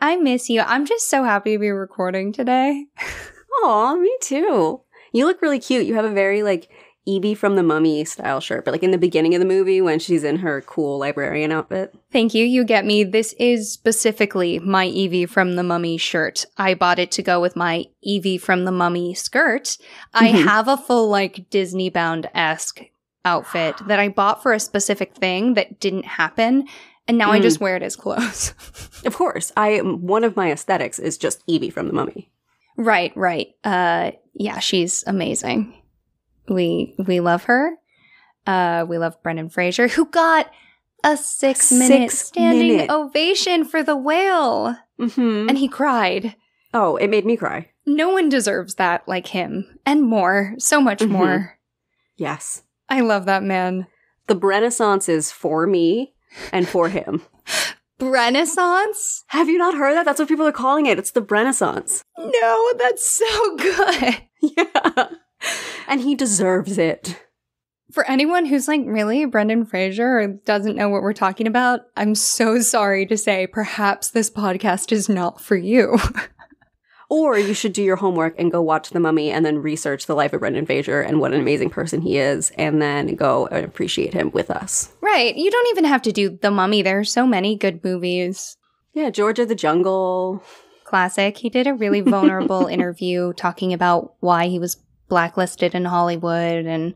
I miss you. I'm just so happy to be recording today. Aw, me too. You look really cute. You have a very, like, Evie from the Mummy style shirt, but, like, in the beginning of the movie when she's in her cool librarian outfit. Thank you. You get me. This is specifically my Evie from the Mummy shirt. I bought it to go with my Evie from the Mummy skirt. I have a full, like, Disney-bound-esque outfit that I bought for a specific thing that didn't happen, and now I just wear it as clothes. Of course. One of my aesthetics is just Evie from the Mummy. Right. Yeah, she's amazing. We love her. We love Brendan Fraser, who got a 6-minute standing ovation for The Whale. And he cried. Oh, it made me cry. No one deserves that like him. And more. So much more. Yes. I love that man. The Renaissance is for me and for him. Renaissance? Have you not heard that? That's what people are calling it. It's the Renaissance. No, that's so good. Yeah. And he deserves it. For anyone who's like, really, Brendan Fraser, or doesn't know what we're talking about, I'm so sorry to say perhaps this podcast is not for you. Or you should do your homework and go watch The Mummy and then research the life of Brendan Fraser and what an amazing person he is, and then go and appreciate him with us. Right. You don't even have to do The Mummy. There are so many good movies. Yeah, George of the Jungle. Classic. He did a really vulnerable interview talking about why he was blacklisted in Hollywood, and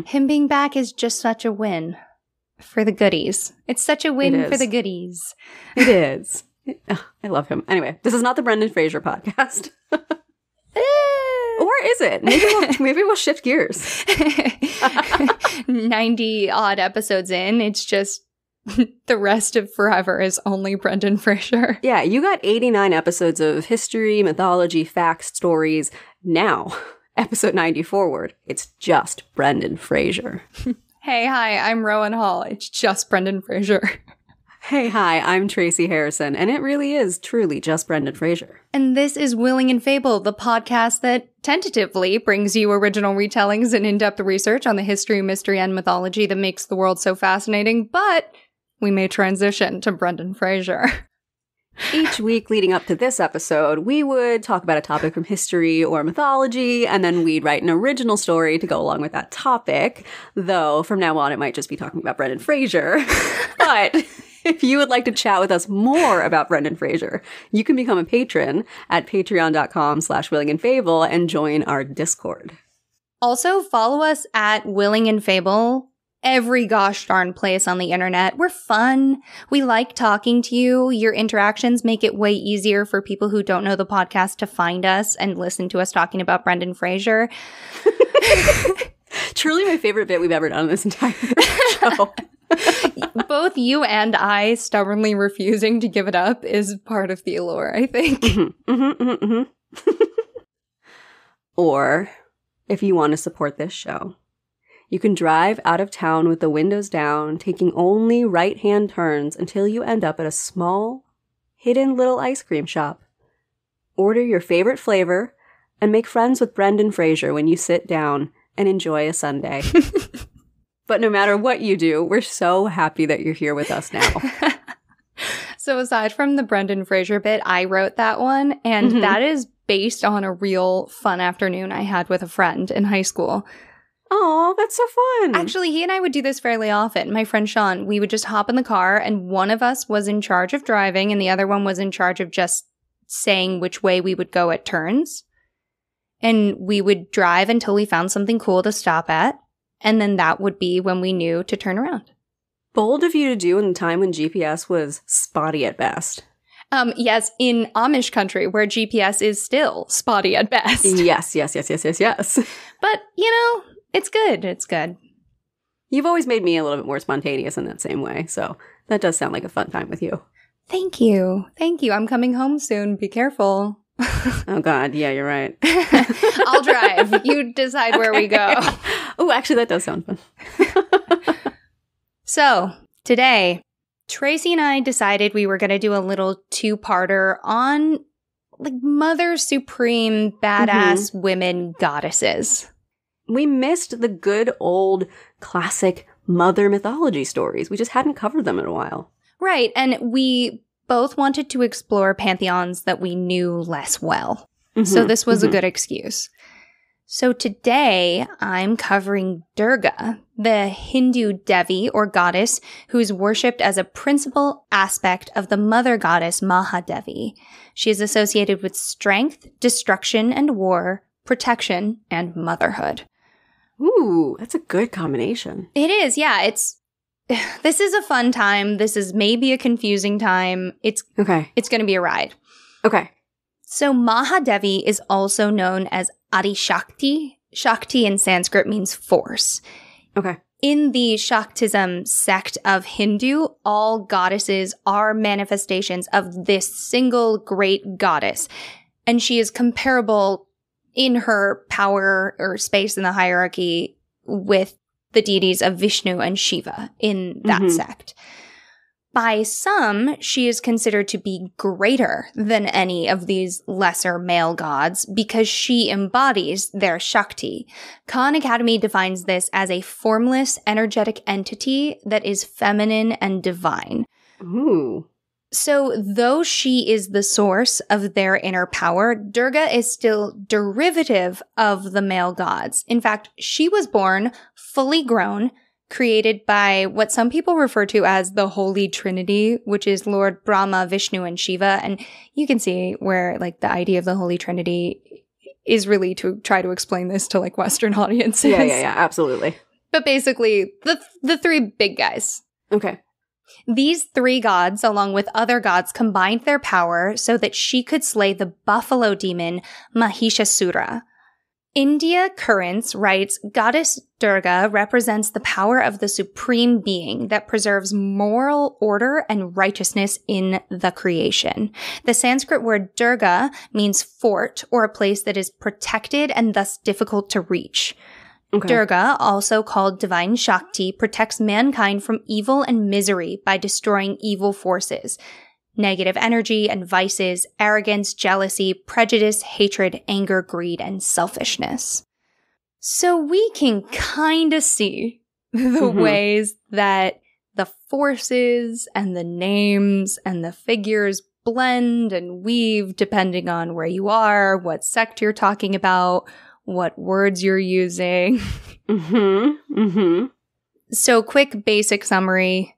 him being back is just such a win for the goodies. It's such a win for the goodies. It is. I love him. Anyway, this is not the Brendan Fraser podcast. Or is it? Maybe we'll shift gears. 90-odd episodes in, it's just the rest of forever is only Brendan Fraser. Yeah, you got 89 episodes of history, mythology, facts, stories. Now, episode 90 forward, it's just Brendan Fraser. Hey, hi, I'm Rowan Hall. It's just Brendan Fraser. Hey, hi, I'm Tracy Harrison, and it really is truly just Brendan Fraser. And this is Willing and Fable, the podcast that tentatively brings you original retellings and in-depth research on the history, mystery, and mythology that makes the world so fascinating, but we may transition to Brendan Fraser. Each week leading up to this episode, we would talk about a topic from history or mythology, and then we'd write an original story to go along with that topic, though from now on it might just be talking about Brendan Fraser. But if you would like to chat with us more about Brendan Fraser, you can become a patron at patreon.com/willingandfable and join our Discord. Also, follow us at Willing and Fable. Every gosh darn place on the internet. We're fun. We like talking to you. Your interactions make it way easier for people who don't know the podcast to find us and listen to us talking about Brendan Fraser. Truly my favorite bit we've ever done on this entire show. Both you and I stubbornly refusing to give it up is part of the allure, I think. Or, if you want to support this show, you can drive out of town with the windows down, taking only right-hand turns until you end up at a small, hidden little ice cream shop. Order your favorite flavor and make friends with Brendan Fraser when you sit down and enjoy a sundae. But no matter what you do, we're so happy that you're here with us now. So aside from the Brendan Fraser bit, I wrote that one, and that is based on a real fun afternoon I had with a friend in high school. Oh, that's so fun. Actually, he and I would do this fairly often. My friend Sean, we would just hop in the car, and one of us was in charge of driving, and the other one was in charge of just saying which way we would go at turns. And we would drive until we found something cool to stop at, and then that would be when we knew to turn around. Bold of you to do in the time when GPS was spotty at best. Yes, in Amish country, where GPS is still spotty at best. Yes. But, you know, it's good. It's good. You've always made me a little bit more spontaneous in that same way, so that does sound like a fun time with you. Thank you. Thank you. I'm coming home soon. Be careful. Oh, God. Yeah, you're right. I'll drive. You decide where we go. Oh, actually, that does sound fun. So, today, Tracy and I decided we were going to do a little two-parter on, like, Mother Supreme badass women goddesses. We missed the good old classic mother mythology stories. We just hadn't covered them in a while. Right, and we both wanted to explore pantheons that we knew less well. So this was a good excuse. So today, I'm covering Durga, the Hindu Devi or goddess who is worshipped as a principal aspect of the mother goddess Mahadevi. She is associated with strength, destruction and war, protection, and motherhood. Ooh, that's a good combination. It is, yeah. This is a fun time. This is maybe a confusing time. It's going to be a ride. Okay. So Mahadevi is also known as Adi Shakti. Shakti in Sanskrit means force. Okay. In the Shaktism sect of Hindu, all goddesses are manifestations of this single great goddess. And she is comparable in her power or space in the hierarchy with the deities of Vishnu and Shiva in that sect. By some, she is considered to be greater than any of these lesser male gods because she embodies their Shakti. Khan Academy defines this as a formless, energetic entity that is feminine and divine. Ooh. So, though she is the source of their inner power, Durga is still derivative of the male gods. In fact, she was born fully grown, created by what some people refer to as the Holy Trinity, which is Lord Brahma, Vishnu, and Shiva. And you can see where, like, the idea of the Holy Trinity is really to try to explain this to, like, Western audiences. Yeah, absolutely. But basically, the three big guys. Okay. These three gods, along with other gods, combined their power so that she could slay the buffalo demon Mahishasura. India Currents writes, Goddess Durga represents the power of the supreme being that preserves moral order and righteousness in the creation. The Sanskrit word Durga means fort or a place that is protected and thus difficult to reach. Okay. Durga, also called Divine Shakti, protects mankind from evil and misery by destroying evil forces. Negative energy and vices, arrogance, jealousy, prejudice, hatred, anger, greed, and selfishness. So we can kind of see the ways that the forces and the names and the figures blend and weave depending on where you are, what sect you're talking about, what words you're using. So quick basic summary.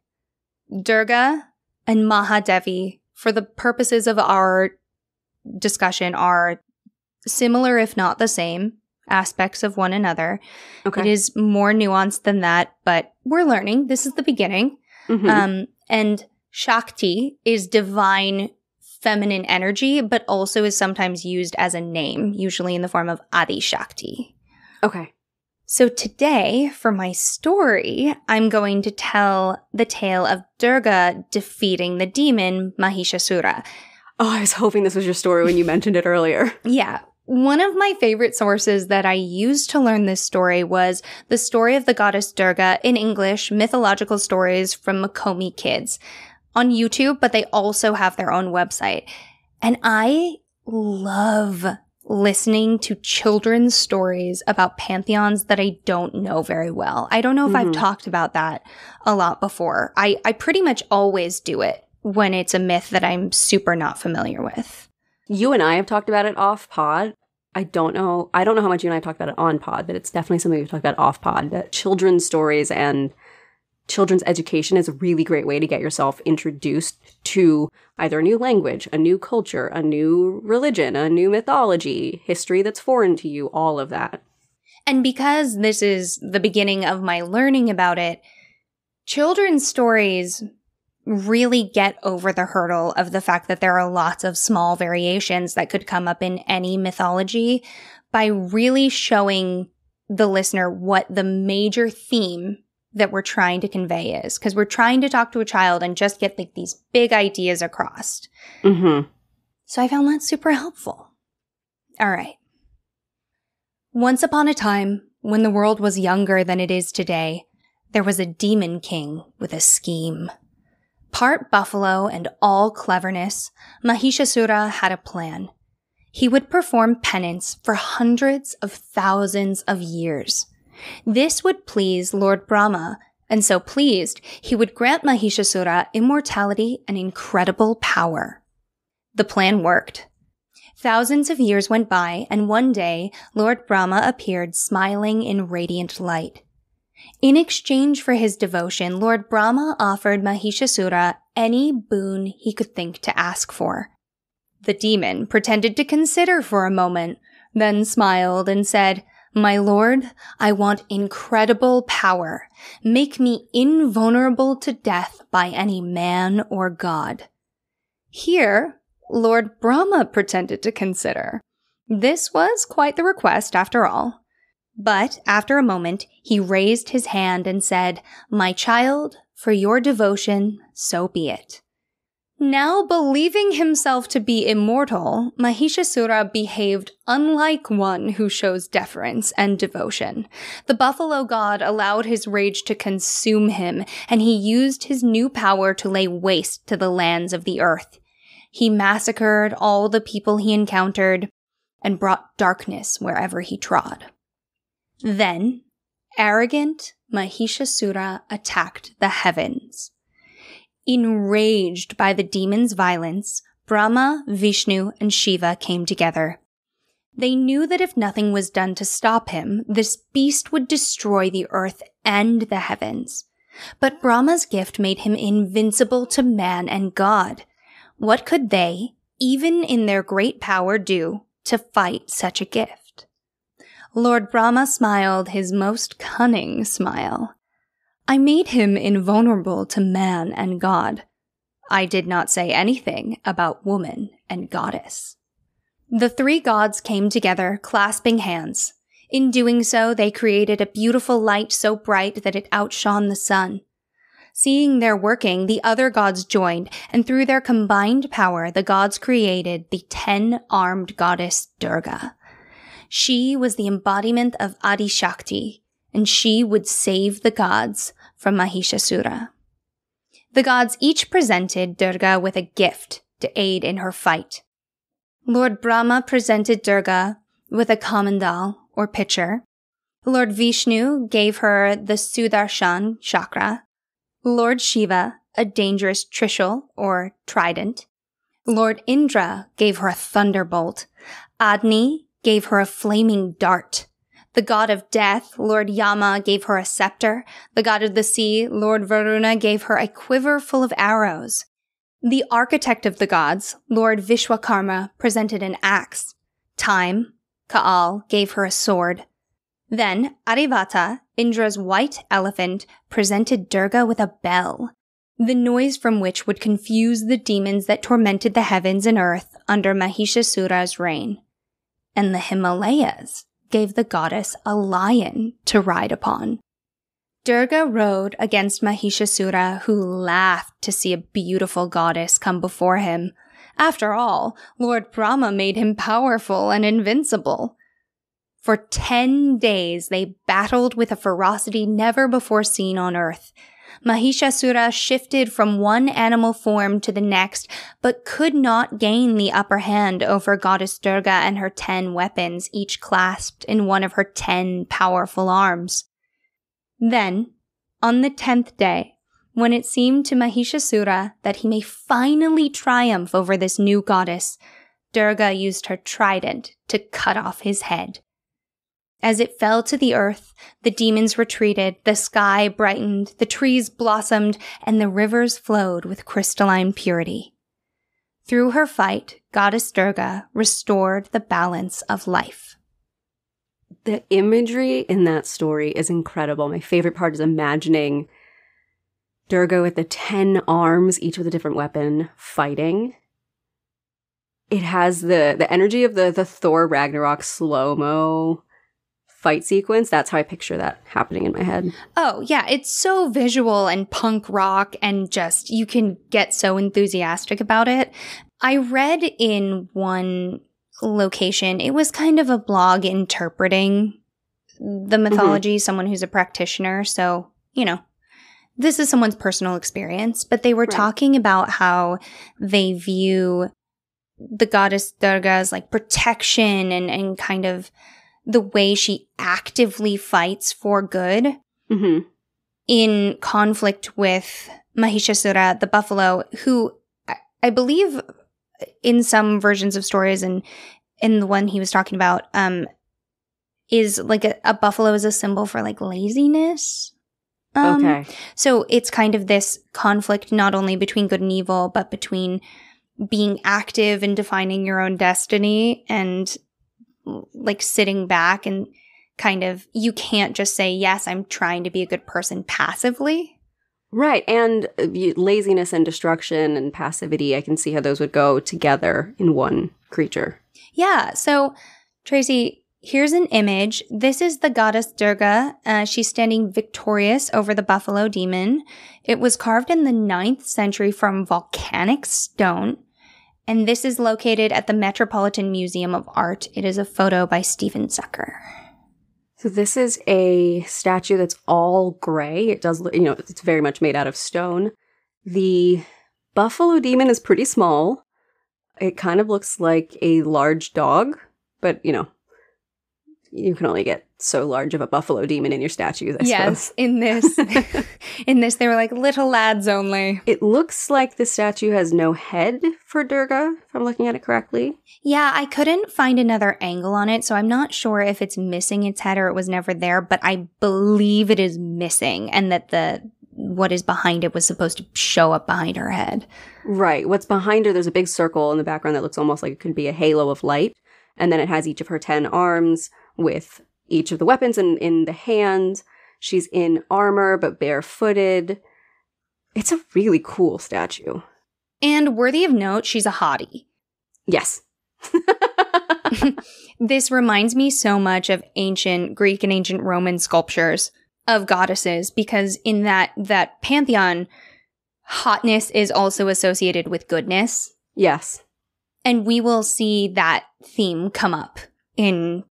Durga and Mahadevi, for the purposes of our discussion, are similar, if not the same, aspects of one another. Okay. It is more nuanced than that, but we're learning. This is the beginning. And Shakti is divine feminine energy, but also is sometimes used as a name, usually in the form of Adi Shakti. Okay. So today, for my story, I'm going to tell the tale of Durga defeating the demon Mahishasura. Oh, I was hoping this was your story when you mentioned it earlier. Yeah. One of my favorite sources that I used to learn this story was the story of the goddess Durga in English, mythological stories from Makomi Kids on YouTube, but they also have their own website. And I love listening to children's stories about pantheons that I don't know very well. I don't know if I've talked about that a lot before. I pretty much always do it when it's a myth that I'm super not familiar with. You and I have talked about it off pod. I don't know how much you and I have talked about it on pod, but it's definitely something we've talked about off pod. That children's stories and children's education is a really great way to get yourself introduced to either a new language, a new culture, a new religion, a new mythology, history that's foreign to you, all of that. And because this is the beginning of my learning about it, children's stories really get over the hurdle of the fact that there are lots of small variations that could come up in any mythology by really showing the listener what the major theme that we're trying to convey is, because we're trying to talk to a child and just get like these big ideas across. So I found that super helpful. All right. Once upon a time, when the world was younger than it is today, there was a demon king with a scheme. Part buffalo and all cleverness, Mahishasura had a plan. He would perform penance for hundreds of thousands of years. This would please Lord Brahma, And so pleased, he would grant Mahishasura immortality and incredible power. The plan worked. Thousands of years went by, and one day, Lord Brahma appeared smiling in radiant light. In exchange for his devotion, Lord Brahma offered Mahishasura any boon he could think to ask for. The demon pretended to consider for a moment, then smiled and said, "My lord, I want incredible power. Make me invulnerable to death by any man or god." Here, Lord Brahma pretended to consider. This was quite the request after all. But after a moment, he raised his hand and said, "My child, for your devotion, so be it." Now believing himself to be immortal, Mahishasura behaved unlike one who shows deference and devotion. The buffalo god allowed his rage to consume him, and he used his new power to lay waste to the lands of the earth. He massacred all the people he encountered and brought darkness wherever he trod. Then, arrogant Mahishasura attacked the heavens. Enraged by the demon's violence, Brahma, Vishnu, and Shiva came together. They knew that if nothing was done to stop him, this beast would destroy the earth and the heavens. But Brahma's gift made him invincible to man and God. What could they, even in their great power, do to fight such a gift? Lord Brahma smiled his most cunning smile. "I made him invulnerable to man and God. I did not say anything about woman and goddess." The three gods came together, clasping hands. In doing so, they created a beautiful light so bright that it outshone the sun. Seeing their working, the other gods joined, and through their combined power, the gods created the 10-armed goddess Durga. She was the embodiment of Adi Shakti, and she would save the gods from Mahishasura. The gods each presented Durga with a gift to aid in her fight. Lord Brahma presented Durga with a kamandal, or pitcher. Lord Vishnu gave her the Sudarshan chakra. Lord Shiva, a dangerous trishul, or trident. Lord Indra gave her a thunderbolt. Agni gave her a flaming dart. The god of death, Lord Yama, gave her a scepter. The god of the sea, Lord Varuna, gave her a quiver full of arrows. The architect of the gods, Lord Vishwakarma, presented an axe. Time, Kaal, gave her a sword. Then Arivata, Indra's white elephant, presented Durga with a bell, the noise from which would confuse the demons that tormented the heavens and earth under Mahishasura's reign. And the Himalayas gave the goddess a lion to ride upon. Durga rode against Mahishasura, who laughed to see a beautiful goddess come before him. After all, Lord Brahma made him powerful and invincible. For 10 days they battled with a ferocity never before seen on earth. Mahishasura shifted from one animal form to the next, but could not gain the upper hand over Goddess Durga and her 10 weapons, each clasped in one of her 10 powerful arms. Then, on the 10th day, when it seemed to Mahishasura that he may finally triumph over this new goddess, Durga used her trident to cut off his head. As it fell to the earth, the demons retreated, the sky brightened, the trees blossomed, and the rivers flowed with crystalline purity. Through her fight, Goddess Durga restored the balance of life. The imagery in that story is incredible. My favorite part is imagining Durga with the 10 arms, each with a different weapon, fighting. It has the energy of the Thor Ragnarok slow-mo fight sequence. That's how I picture that happening in my head. Oh, yeah. It's so visual and punk rock, and just, you can get so enthusiastic about it. I read in one location, it was kind of a blog interpreting the mythology, someone who's a practitioner. So, you know, this is someone's personal experience, but they were talking about how they view the goddess Durga's like protection and kind of the way she actively fights for good in conflict with Mahishasura, the buffalo, who I believe in some versions of stories and in the one he was talking about, is like a buffalo is a symbol for like laziness. Okay. So it's kind of this conflict not only between good and evil, but between being active and defining your own destiny and like sitting back and kind of, you can't just say, yes, I'm trying to be a good person passively. Right. And laziness and destruction and passivity, I can see how those would go together in one creature. Yeah. So, Tracy, here's an image. This is the goddess Durga. She's standing victorious over the buffalo demon. It was carved in the 9th century from volcanic stone. And this is located at the Metropolitan Museum of Art. It is a photo by Stephen Zucker. So this is a statue that's all gray. It does, it's very much made out of stone. The buffalo demon is pretty small. It kind of looks like a large dog, but, you can only get so large of a buffalo demon in your statues, I suppose. In this, they were like little lads only. It looks like the statue has no head for Durga, if I'm looking at it correctly. Yeah, I couldn't find another angle on it, so I'm not sure if it's missing its head or it was never there, but I believe it is missing and that what is behind it was supposed to show up behind her head. Right. What's behind her, there's a big circle in the background that looks almost like it could be a halo of light, and then it has each of her 10 arms with each of the weapons in the hand. She's in armor, but barefooted. It's a really cool statue. And worthy of note, she's a hottie. Yes. This reminds me so much of ancient Greek and ancient Roman sculptures of goddesses, because in that pantheon, hotness is also associated with goodness. Yes. And we will see that theme come up in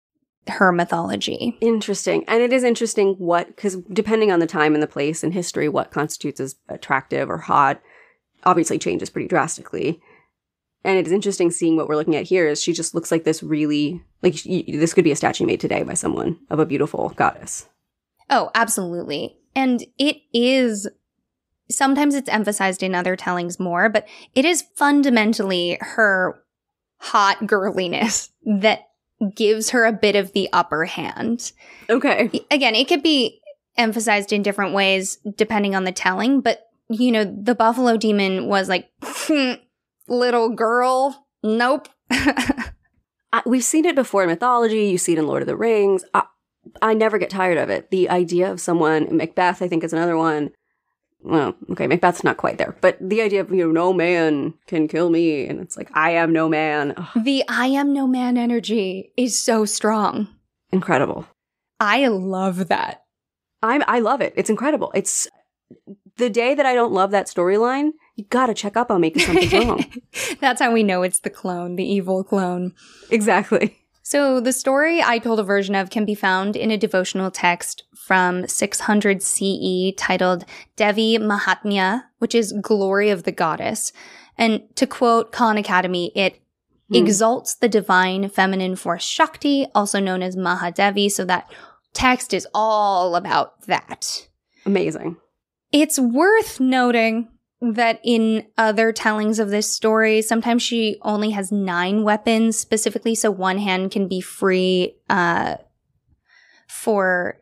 her mythology. Interesting. And it is interesting because depending on the time and the place and history, what constitutes as attractive or hot obviously changes pretty drastically. And it is interesting seeing what we're looking at here is she just looks like this really, this could be a statue made today by someone of a beautiful goddess. Oh, absolutely. And it is, sometimes it's emphasized in other tellings more, but it is fundamentally her hot girliness that gives her a bit of the upper hand. Okay. Again, it could be emphasized in different ways depending on the telling, but, the buffalo demon was like, little girl, nope. We've seen it before in mythology. You see it in Lord of the Rings. I never get tired of it. The idea of someone, Macbeth, I think, is another one. Well, okay, Macbeth's not quite there. But the idea of, no man can kill me. And it's like, I am no man. Ugh. The I am no man energy is so strong. Incredible. I love that. I love it. It's incredible. It's the day that I don't love that storyline, you gotta check up on me because something's wrong. That's how we know it's the clone, the evil clone. Exactly. So the story I told a version of can be found in a devotional text from 600 CE titled Devi Mahatmya, which is Glory of the Goddess. And to quote Khan Academy, it exalts the divine feminine force Shakti, also known as Mahadevi. So that text is all about that. Amazing. It's worth noting that in other tellings of this story, sometimes she only has 9 weapons specifically, so one hand can be free for,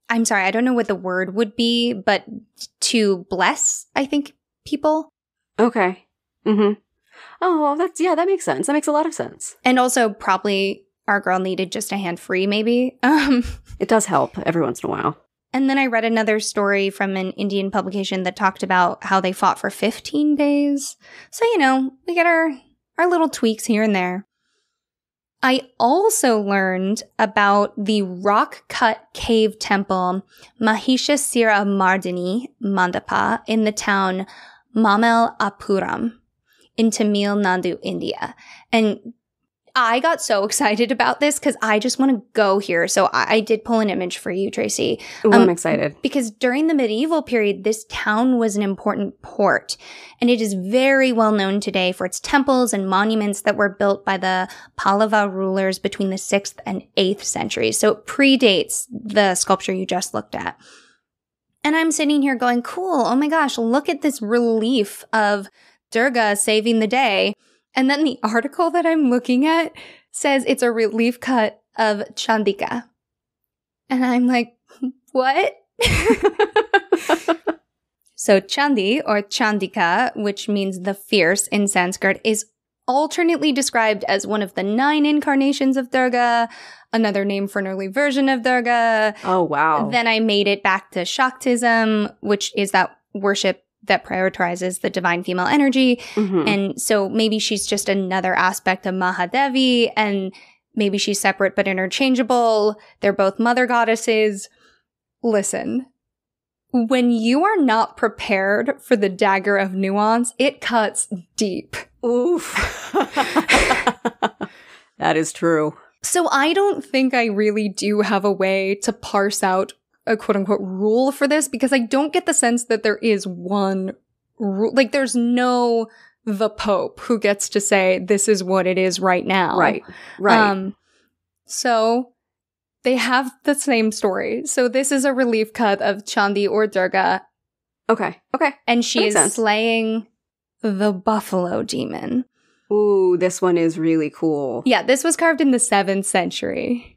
I'm sorry, I don't know what the word would be, but to bless, I think, people. Okay. Mm-hmm. Oh, that makes sense. That makes a lot of sense. And also probably our girl needed just a hand free, maybe. It does help every once in a while. And then I read another story from an Indian publication that talked about how they fought for 15 days. So, we get our little tweaks here and there. I also learned about the rock-cut cave temple Mahishasura Mardini Mandapa in the town Mamalapuram in Tamil Nadu, India. And I got so excited about this because I just want to go here. So I did pull an image for you, Tracy. Ooh, I'm excited. Because during the medieval period, this town was an important port. And it is very well known today for its temples and monuments that were built by the Pallava rulers between the 6th and 8th centuries. So it predates the sculpture you just looked at. And I'm sitting here going, cool, oh my gosh, look at this relief of Durga saving the day. And then the article that I'm looking at says it's a relief cut of Chandika. And I'm like, what? So Chandi, or Chandika, which means the fierce in Sanskrit, is alternately described as one of the 9 incarnations of Durga, another name for an early version of Durga. Oh, wow. Then I made it back to Shaktism, which is that worship that prioritizes the divine female energy. Mm-hmm. And so maybe she's just another aspect of Mahadevi, and maybe she's separate but interchangeable. They're both mother goddesses. Listen, when you are not prepared for the dagger of nuance, it cuts deep. Oof. That is true. So I don't think I really do have a way to parse out a quote-unquote rule for this, because I don't get the sense that there is one rule. Like, there's no the Pope who gets to say, this is what it is right now. Right. So they have the same story. So this is a relief cut of Chandi or Durga. Okay. And she is slaying the buffalo demon. Ooh, this one is really cool. Yeah, this was carved in the 7th century.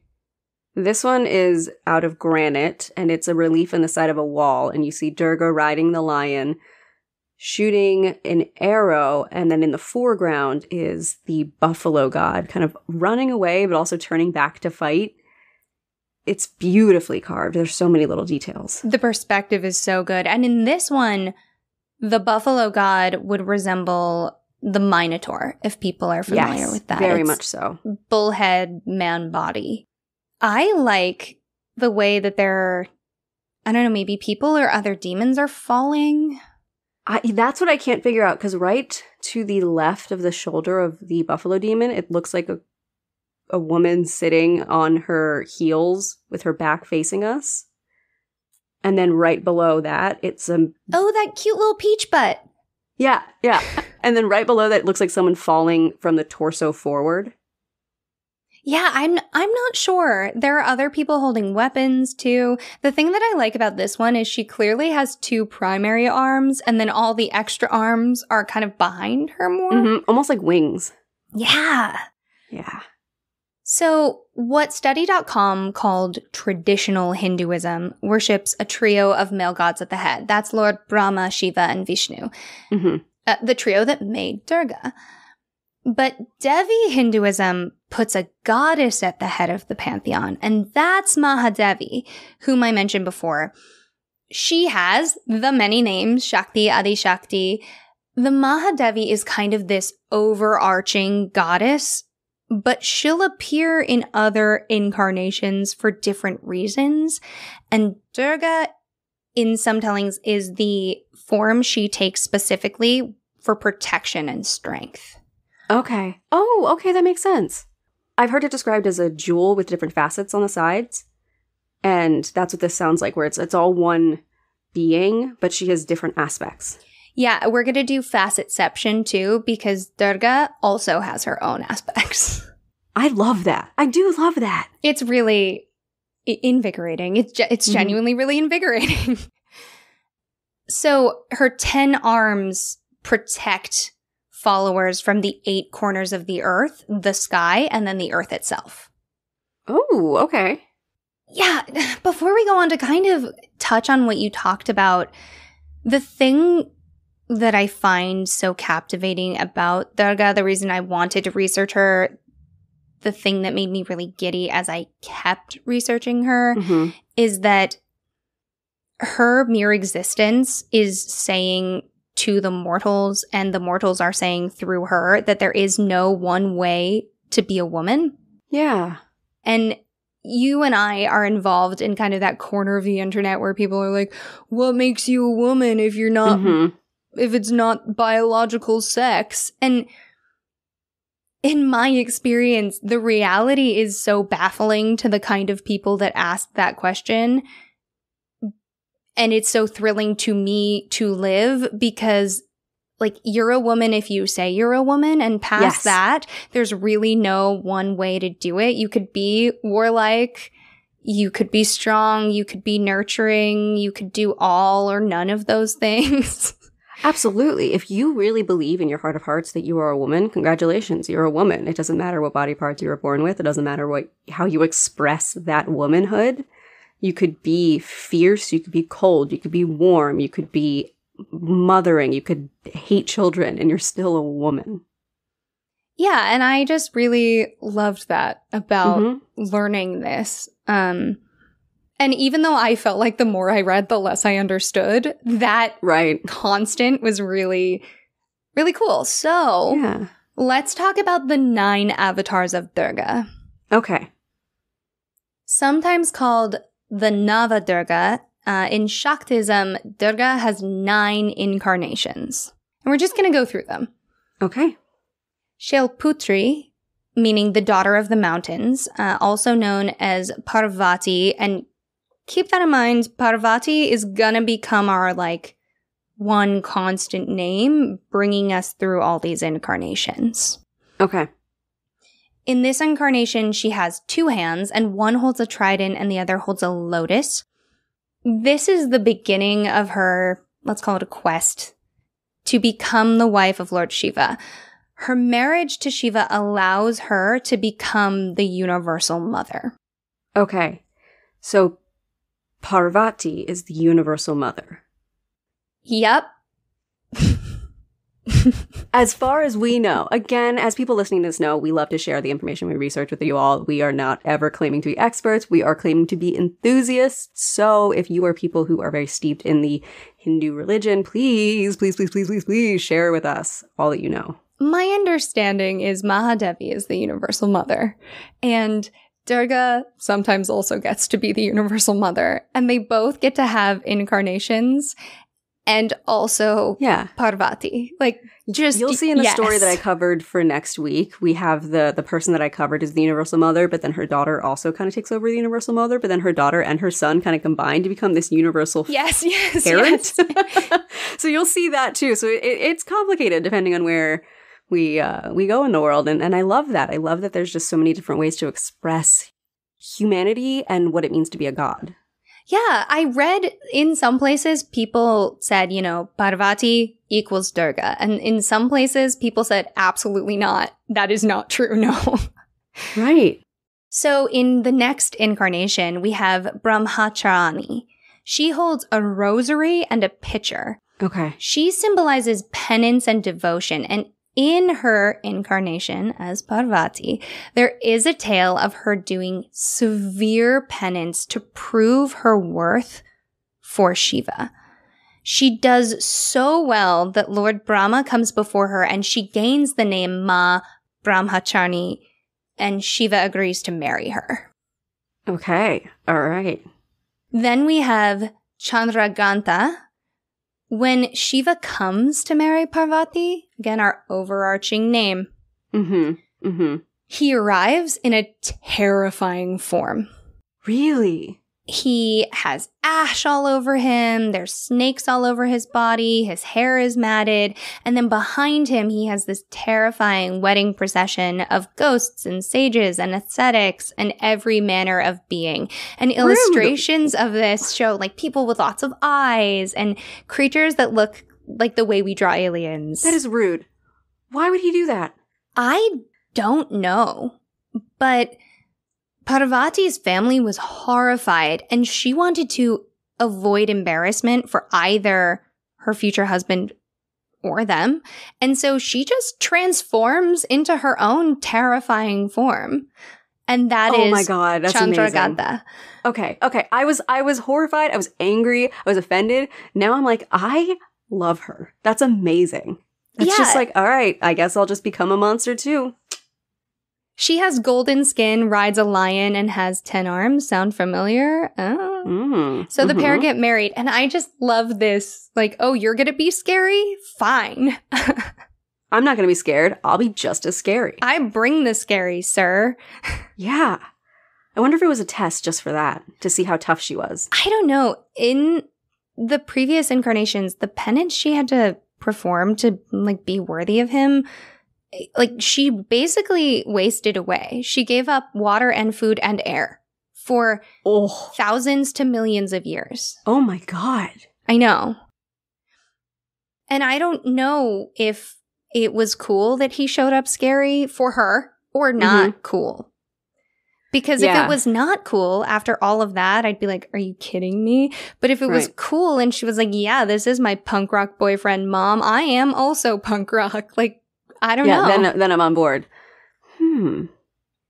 This one is out of granite, and it's a relief in the side of a wall, and you see Durga riding the lion, shooting an arrow, and then in the foreground is the buffalo god, kind of running away, but also turning back to fight. It's beautifully carved. There's so many little details. The perspective is so good. And in this one, the buffalo god would resemble the Minotaur, if people are familiar with that. Very much so. Bullhead, man body. I like the way that they're, I don't know, maybe people or other demons are falling. That's what I can't figure out, because right to the left of the shoulder of the buffalo demon, it looks like a woman sitting on her heels with her back facing us. And then right below that, it's a... Oh, that cute little peach butt. Yeah. And then right below that, it looks like someone falling from the torso forward. Yeah, I'm not sure. There are other people holding weapons, too. The thing that I like about this one is she clearly has 2 primary arms, and then all the extra arms are kind of behind her more. Mm-hmm. Almost like wings. Yeah. So, what Study.com called traditional Hinduism worships a trio of male gods at the head. That's Lord Brahma, Shiva, and Vishnu. Mm-hmm. The trio that made Durga. But Devi Hinduism puts a goddess at the head of the pantheon, and that's Mahadevi, whom I mentioned before. She has the many names, Shakti, Adi Shakti. The Mahadevi is kind of this overarching goddess, but she'll appear in other incarnations for different reasons. And Durga, in some tellings, is the form she takes specifically for protection and strength. Okay. Oh, okay, that makes sense. I've heard it described as a jewel with different facets on the sides. And that's what this sounds like, where it's all one being, but she has different aspects. Yeah, we're going to do facetception too, because Durga also has her own aspects. I love that. I do love that. It's really invigorating. It's genuinely really invigorating. So her 10 arms protect followers from the 8 corners of the earth, the sky, and then the earth itself. Oh, okay. Yeah, before we go on to kind of touch on what you talked about, the thing that I find so captivating about Durga, the reason I wanted to research her, the thing that made me really giddy as I kept researching her, is that her mere existence is saying to the mortals, and the mortals are saying through her, that there is no one way to be a woman. Yeah. And you and I are involved in kind of that corner of the internet where people are like, what makes you a woman if you're not, if it's not biological sex? And in my experience, the reality is so baffling to the kind of people that ask that question. And it's so thrilling to me to live because, like, you're a woman if you say you're a woman, and past that, there's really no one way to do it. You could be warlike, you could be strong, you could be nurturing, you could do all or none of those things. Absolutely. If you really believe in your heart of hearts that you are a woman, congratulations, you're a woman. It doesn't matter what body parts you were born with. It doesn't matter how you express that womanhood. You could be fierce, you could be cold, you could be warm, you could be mothering, you could hate children, and you're still a woman. Yeah, and I just really loved that about learning this. And even though I felt like the more I read, the less I understood, that constant was really, really cool. So let's talk about the 9 avatars of Durga. Okay. Sometimes called the Nava Durga, in Shaktism, Durga has 9 incarnations. And we're just going to go through them. Okay. Shailputri, meaning the daughter of the mountains, also known as Parvati. And keep that in mind, Parvati is going to become our, one constant name, bringing us through all these incarnations. Okay. In this incarnation, she has 2 hands, and one holds a trident and the other holds a lotus. This is the beginning of her, let's call it a quest, to become the wife of Lord Shiva. Her marriage to Shiva allows her to become the universal mother. Okay. So Parvati is the universal mother. Yep. As far as we know, again, as people listening to this know, we love to share the information we research with you all. We are not ever claiming to be experts. We are claiming to be enthusiasts. So if you are people who are very steeped in the Hindu religion, please share with us all that you know. My understanding is Mahadevi is the universal mother. And Durga sometimes also gets to be the universal mother. And they both get to have incarnations. And also Parvati. You'll see in the story that I covered for next week, we have the person that I covered is the universal mother, but then her daughter also kind of takes over the universal mother, but then her daughter and her son kind of combine to become this universal parent. Yes. So you'll see that too. So it's complicated depending on where we go in the world. And I love that. I love that there's just so many different ways to express humanity and what it means to be a god. Yeah, I read in some places people said, Parvati equals Durga. And in some places people said, absolutely not. That is not true, no. Right. So in the next incarnation, we have Brahmacharani. She holds a rosary and a pitcher. Okay. She symbolizes penance and devotion. And in her incarnation as Parvati, there is a tale of her doing severe penance to prove her worth for Shiva. She does so well that Lord Brahma comes before her and she gains the name Ma Brahmacharni, and Shiva agrees to marry her. Okay. All right. Then we have Chandraganta. When Shiva comes to marry Parvati, again, our overarching name, he arrives in a terrifying form. Really? He has ash all over him, there's snakes all over his body, his hair is matted, and then behind him he has this terrifying wedding procession of ghosts and sages and ascetics and every manner of being. And illustrations of this show people with lots of eyes and creatures that look like the way we draw aliens. That is rude. Why would he do that? I don't know, but Parvati's family was horrified, and she wanted to avoid embarrassment for either her future husband or them. And so she just transforms into her own terrifying form. And that is oh my God, that's Chandraganta. Amazing. Okay. I was horrified. I was angry. I was offended. Now I'm like, I love her. That's amazing. That's just all right, I guess I'll just become a monster too. She has golden skin, rides a lion, and has 10 arms. Sound familiar? So the pair get married, and I just love this. You're gonna be scary? Fine. I'm not gonna be scared. I'll be just as scary. I bring the scary, sir. Yeah. I wonder if it was a test just for that, to see how tough she was. I don't know. In the previous incarnations, the penance she had to perform to, be worthy of him, she basically wasted away. She gave up water and food and air for thousands to millions of years. Oh my God. I know. And I don't know if it was cool that he showed up scary for her or not cool. Because if it was not cool after all of that, I'd be like, are you kidding me? But if it was cool and she was like, yeah, this is my punk rock boyfriend, Mom, I am also punk rock. Like, I don't know. Yeah, then I'm on board.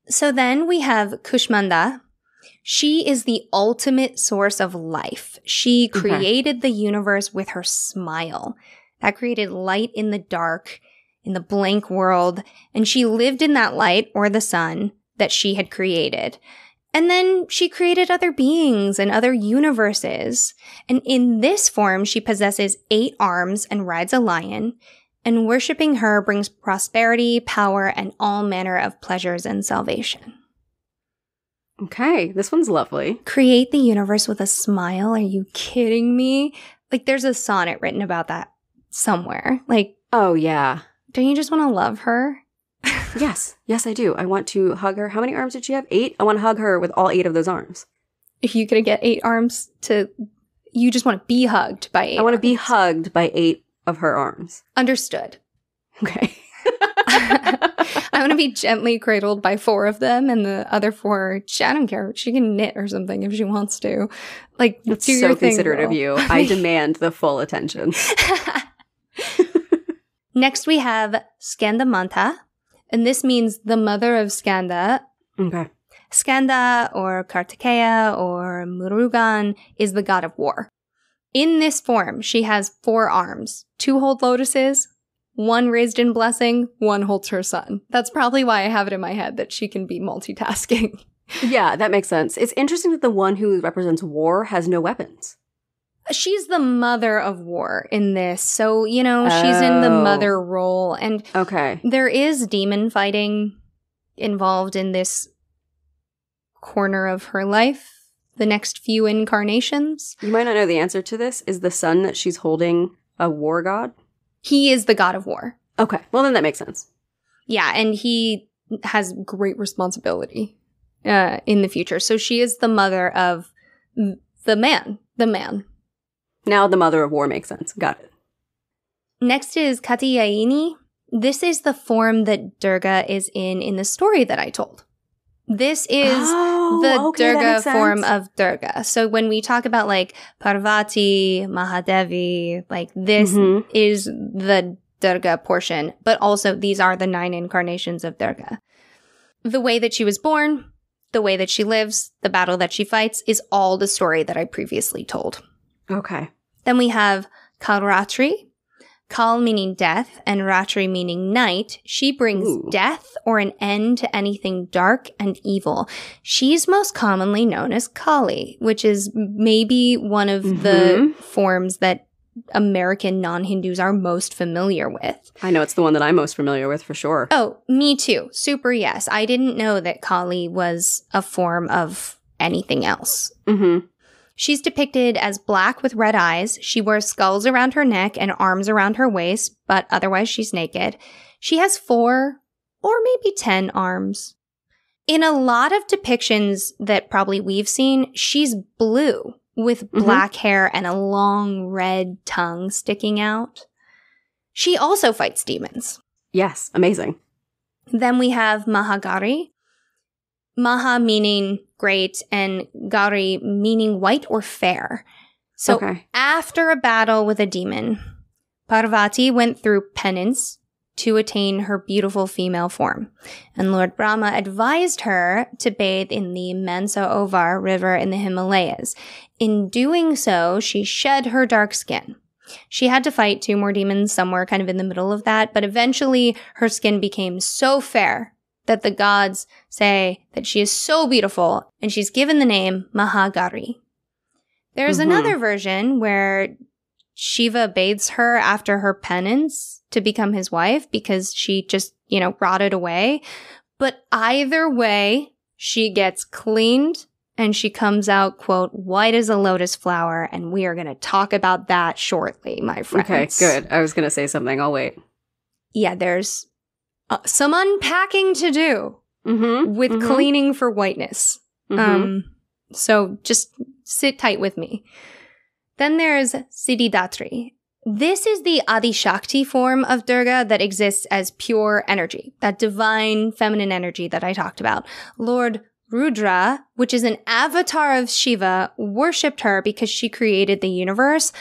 So then we have Kushmanda. She is the ultimate source of life. She created the universe with her smile. That created light in the dark, in the blank world. And she lived in that light, or the sun, that she had created. And then she created other beings and other universes. And in this form, she possesses 8 arms and rides a lion. And worshipping her brings prosperity, power, and all manner of pleasures and salvation. Okay, this one's lovely. Create the universe with a smile? Are you kidding me? Like, there's a sonnet written about that somewhere. Like, oh, yeah. Don't you just want to love her? Yes, I do. I want to hug her. How many arms did she have? 8? I want to hug her with all 8 of those arms. If you could get 8 arms you just want to be hugged by 8 I want to be hugged by 8 of her arms. Understood. Okay. I want to be gently cradled by 4 of them, and the other 4, I don't care. She can knit or something if she wants to. Like, that's do so your thing, considerate girl. of you. I demand the full attention. Next, we have Skandamanta, and this means the mother of Skanda. Okay. Skanda or Kartikeya or Murugan is the god of war. In this form, she has 4 arms. 2 hold lotuses, 1 raised in blessing, 1 holds her son. That's probably why I have it in my head that she can be multitasking. Yeah, that makes sense. It's interesting that the one who represents war has no weapons. She's the mother of war in this. So, she's in the mother role. And there is demon fighting involved in this corner of her life. The next few incarnations. You might not know the answer to this. Is the son that she's holding a war god? He is the god of war. Okay. Well, then that makes sense. Yeah, and he has great responsibility in the future. So she is the mother of the man. Now the mother of war makes sense. Got it. Next is Katyayani. This is the form that Durga is in the story that I told. This is the Durga form of Durga. So when we talk about like Parvati, Mahadevi, like this is the Durga portion, but also these are the 9 incarnations of Durga. The way that she was born, the way that she lives, the battle that she fights is all the story that I previously told. Okay. Then we have Kalratri. Kal meaning death and Ratri meaning night. She brings death or an end to anything dark and evil. She's most commonly known as Kali, which is maybe one of the forms that American non-Hindus are most familiar with. I know it's the one that I'm most familiar with for sure. Oh, me too. Super yes. I didn't know that Kali was a form of anything else. She's depicted as black with red eyes. She wears skulls around her neck and arms around her waist, but otherwise she's naked. She has 4 or maybe 10 arms. In a lot of depictions that probably we've seen, she's blue with black hair and a long red tongue sticking out. She also fights demons. Yes, amazing. Then we have Mahagari. Maha meaning great and Gauri meaning white or fair. So after a battle with a demon, Parvati went through penance to attain her beautiful female form. And Lord Brahma advised her to bathe in the Mansa-Ovar river in the Himalayas. In doing so, she shed her dark skin. She had to fight 2 more demons somewhere kind of in the middle of that, but eventually her skin became so fair that the gods say that she is so beautiful, and she's given the name Mahagari. There's another version where Shiva bathes her after her penance to become his wife because she just, rotted away. But either way, she gets cleaned and she comes out, quote, white as a lotus flower, and we are going to talk about that shortly, my friends. Okay, good. I was going to say something. I'll wait. Yeah, there's some unpacking to do with cleaning for whiteness. So just sit tight with me. Then there's Siddhidatri. This is the Adi-Shakti form of Durga that exists as pure energy, that divine feminine energy that I talked about. Lord Rudra, which is an avatar of Shiva, worshipped her because she created the universe.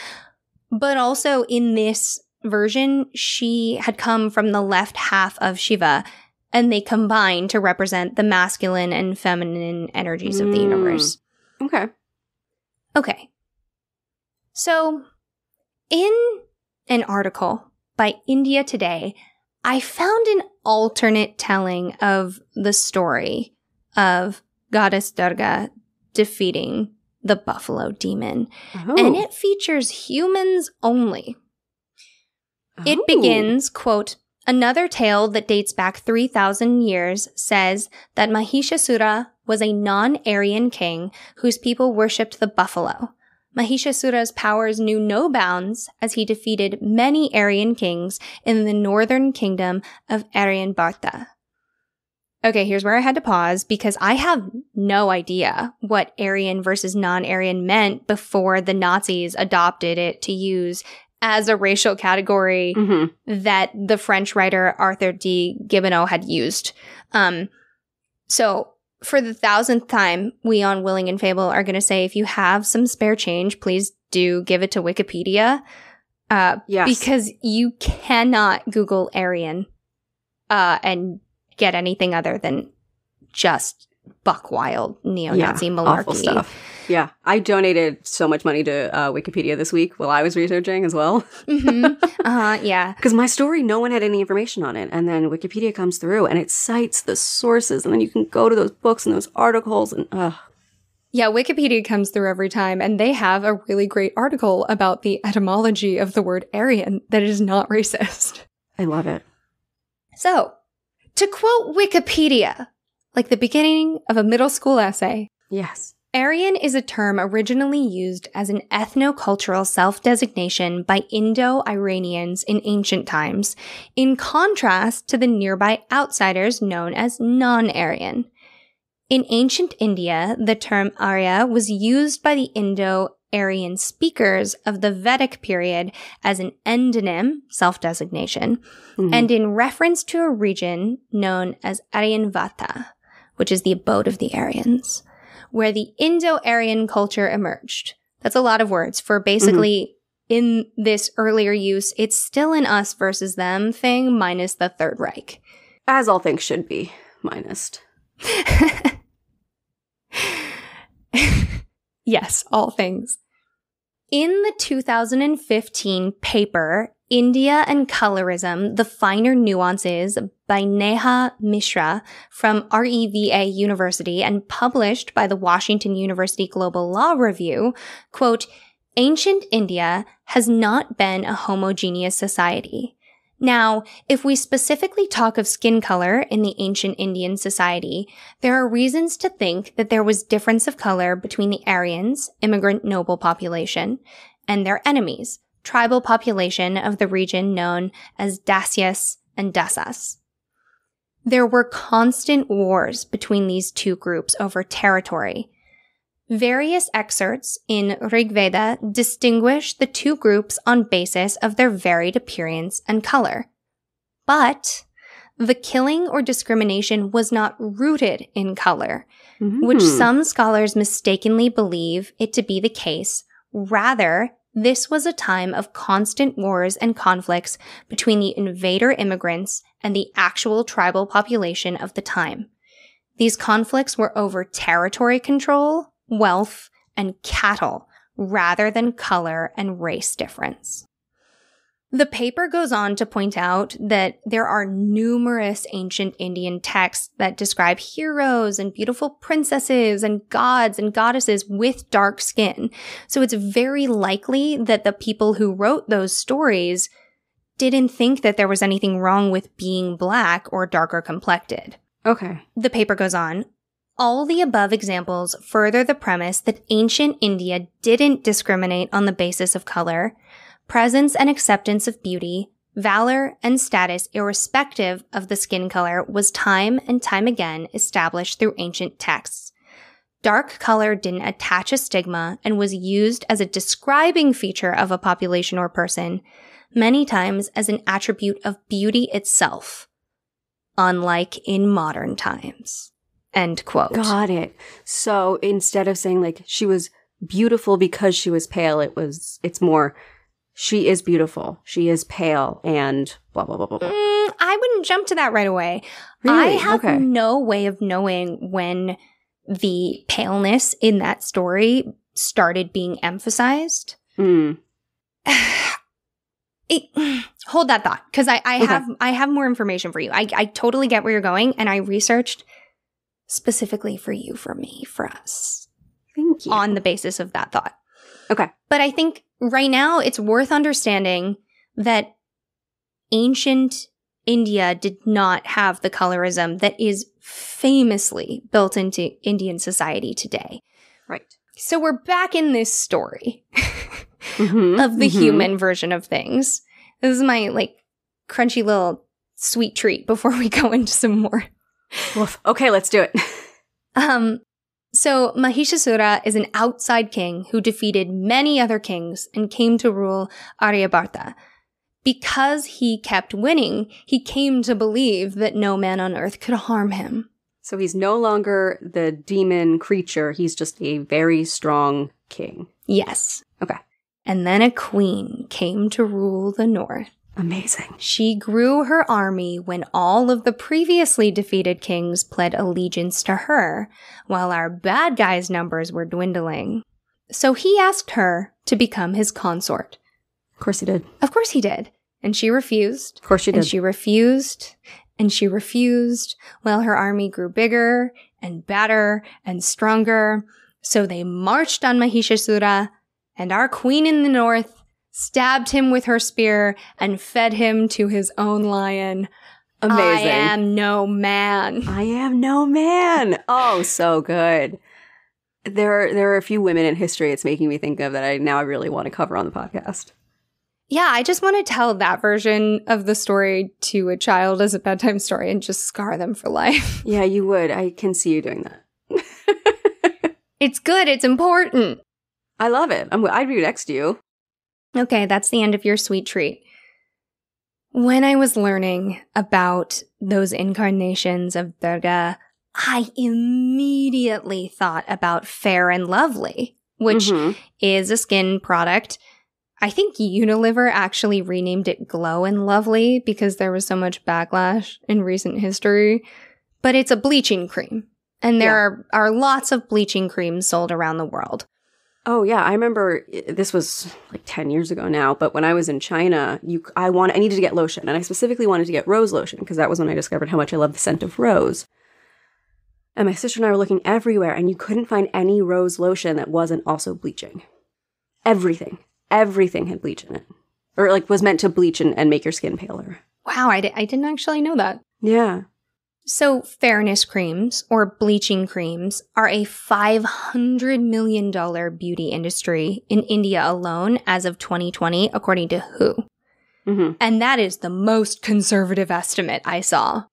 But also in this version, she had come from the left half of Shiva, and they combine to represent the masculine and feminine energies of the universe. Okay. Okay. So, in an article by India Today, I found an alternate telling of the story of Goddess Durga defeating the buffalo demon. Oh. And it features humans only. It begins, quote, "Another tale that dates back 3,000 years says that Mahishasura was a non-Aryan king whose people worshipped the buffalo. Mahishasura's powers knew no bounds as he defeated many Aryan kings in the northern kingdom of Aryan Bharta." Okay, here's where I had to pause because I have no idea what Aryan versus non-Aryan meant before the Nazis adopted it to use as a racial category that the French writer Arthur de Guiboneau had used. So for the 1,000th time, we on Willing and Fable are going to say, if you have some spare change, please do give it to Wikipedia. Yes. Because you cannot Google Aryan and get anything other than just buck wild neo-Nazi malarkey. Awful stuff. Yeah, I donated so much money to Wikipedia this week while I was researching as well. Yeah. Because my story, no one had any information on it. And then Wikipedia comes through and it cites the sources. And then you can go to those books and those articles and Yeah, Wikipedia comes through every time. And they have a really great article about the etymology of the word Aryan that is not racist. I love it. So, to quote Wikipedia, like the beginning of a middle school essay, yes. Aryan is a term originally used as an ethno-cultural self-designation by Indo-Iranians in ancient times, in contrast to the nearby outsiders known as non-Aryan. In ancient India, the term Arya was used by the Indo-Aryan speakers of the Vedic period as an endonym, self-designation, and in reference to a region known as Aryanvata, which is the abode of the Aryans, where the Indo-Aryan culture emerged. That's a lot of words for basically, in this earlier use, it's still an us versus them thing minus the Third Reich. As all things should be, minus. Yes, all things. In the 2015 paper, India and Colorism, The Finer Nuances by Neha Mishra from REVA University and published by the Washington University Global Law Review, quote, "Ancient India has not been a homogeneous society. Now, if we specifically talk of skin color in the ancient Indian society, there are reasons to think that there was difference of color between the Aryans, immigrant noble population, and their enemies, tribal population of the region known as Dasyas and Dasas. There were constant wars between these two groups over territory. Various excerpts in Rigveda distinguish the two groups on basis of their varied appearance and color. But the killing or discrimination was not rooted in color, which some scholars mistakenly believe it to be the case. Rather, this was a time of constant wars and conflicts between the invader immigrants and the actual tribal population of the time. These conflicts were over territory control, wealth, and cattle, rather than color and race difference. The paper goes on to point out that there are numerous ancient Indian texts that describe heroes and beautiful princesses and gods and goddesses with dark skin. So it's very likely that the people who wrote those stories didn't think that there was anything wrong with being black or darker complected. Okay. The paper goes on. All the above examples further the premise that ancient India didn't discriminate on the basis of color, presence and acceptance of beauty, valor, and status irrespective of the skin color was time and time again established through ancient texts. dark color didn't attach a stigma and was used as a describing feature of a population or person, many times as an attribute of beauty itself, unlike in modern times. End quote. Got it. So instead of saying like she was beautiful because she was pale, it's more she is beautiful, she is pale, and blah, blah, blah, blah, blah. I wouldn't jump to that right away. Really? I have Okay. no way of knowing when the paleness in that story started being emphasized. Mm. Hold that thought, because I have more information for you. I totally get where you're going, and I researched specifically for you, for me, for us. Thank you. On the basis of that thought. Okay. But I think right now it's worth understanding that ancient India did not have the colorism that is famously built into Indian society today. Right. So we're back in this story of the human version of things. This is my crunchy little sweet treat before we go into some more. Woof. Okay, let's do it. So Mahishasura is an outside king who defeated many other kings and came to rule Aryabharta. Because he kept winning, he came to believe that no man on earth could harm him. So he's no longer the demon creature. He's just a very strong king. Yes. Okay. And then a queen came to rule the north. Amazing. She grew her army when all of the previously defeated kings pled allegiance to her, while our bad guys' numbers were dwindling. So he asked her to become his consort. Of course he did. Of course he did. And she refused. Of course she did. And she refused. And she refused, while her army grew bigger and badder and stronger. So they marched on Mahishasura, and our queen in the north stabbed him with her spear and fed him to his own lion. Amazing. I am no man. I am no man. Oh, so good. There are a few women in history it's making me think of that I really want to cover on the podcast. Yeah, I just want to tell that version of the story to a child as a bedtime story and just scar them for life. Yeah, you would. I can see you doing that. It's good. It's important. I love it. I'd be next to you. Okay, that's the end of your sweet treat. When I was learning about those incarnations of Durga, I immediately thought about Fair and Lovely, which is a skin product. I think Unilever actually renamed it Glow and Lovely because there was so much backlash in recent history. But it's a bleaching cream, and there are lots of bleaching creams sold around the world. Oh, yeah. I remember this was 10 years ago now, but when I was in China, I needed to get lotion, and I specifically wanted to get rose lotion because that was when I discovered how much I love the scent of rose. And my sister and I were looking everywhere, and you couldn't find any rose lotion that wasn't also bleaching. Everything had bleach in it. Or was meant to bleach and make your skin paler. Wow, I didn't actually know that. Yeah. So fairness creams, or bleaching creams, are a $500 million beauty industry in India alone as of 2020, according to WHO. Mm-hmm. And that is the most conservative estimate I saw.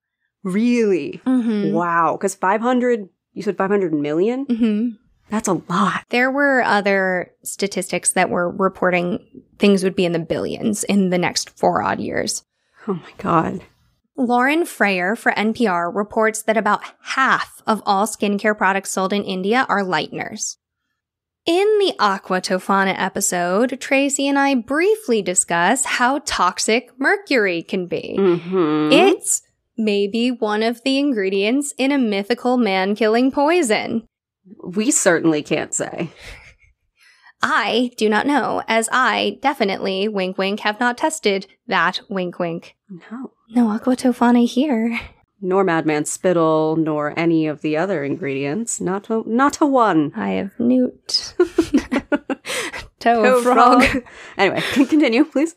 Really? Mm-hmm. Wow. Because 500, you said 500 million? Mm-hmm. That's a lot. There were other statistics that were reporting things would be in the billions in the next 4 odd years. Oh my God. Lauren Freyer for NPR reports that about half of all skincare products sold in India are lighteners. In the Aqua Tofana episode, Tracy and I briefly discuss how toxic mercury can be. Mm-hmm. It's maybe one of the ingredients in a mythical man-killing poison. We certainly can't say. I do not know, as I definitely, wink wink, have not tested that, wink wink. No Aqua Tofana here. Nor Madman Spittle, nor any of the other ingredients. Not a one. I have newt. Toe frog. Anyway, continue, please.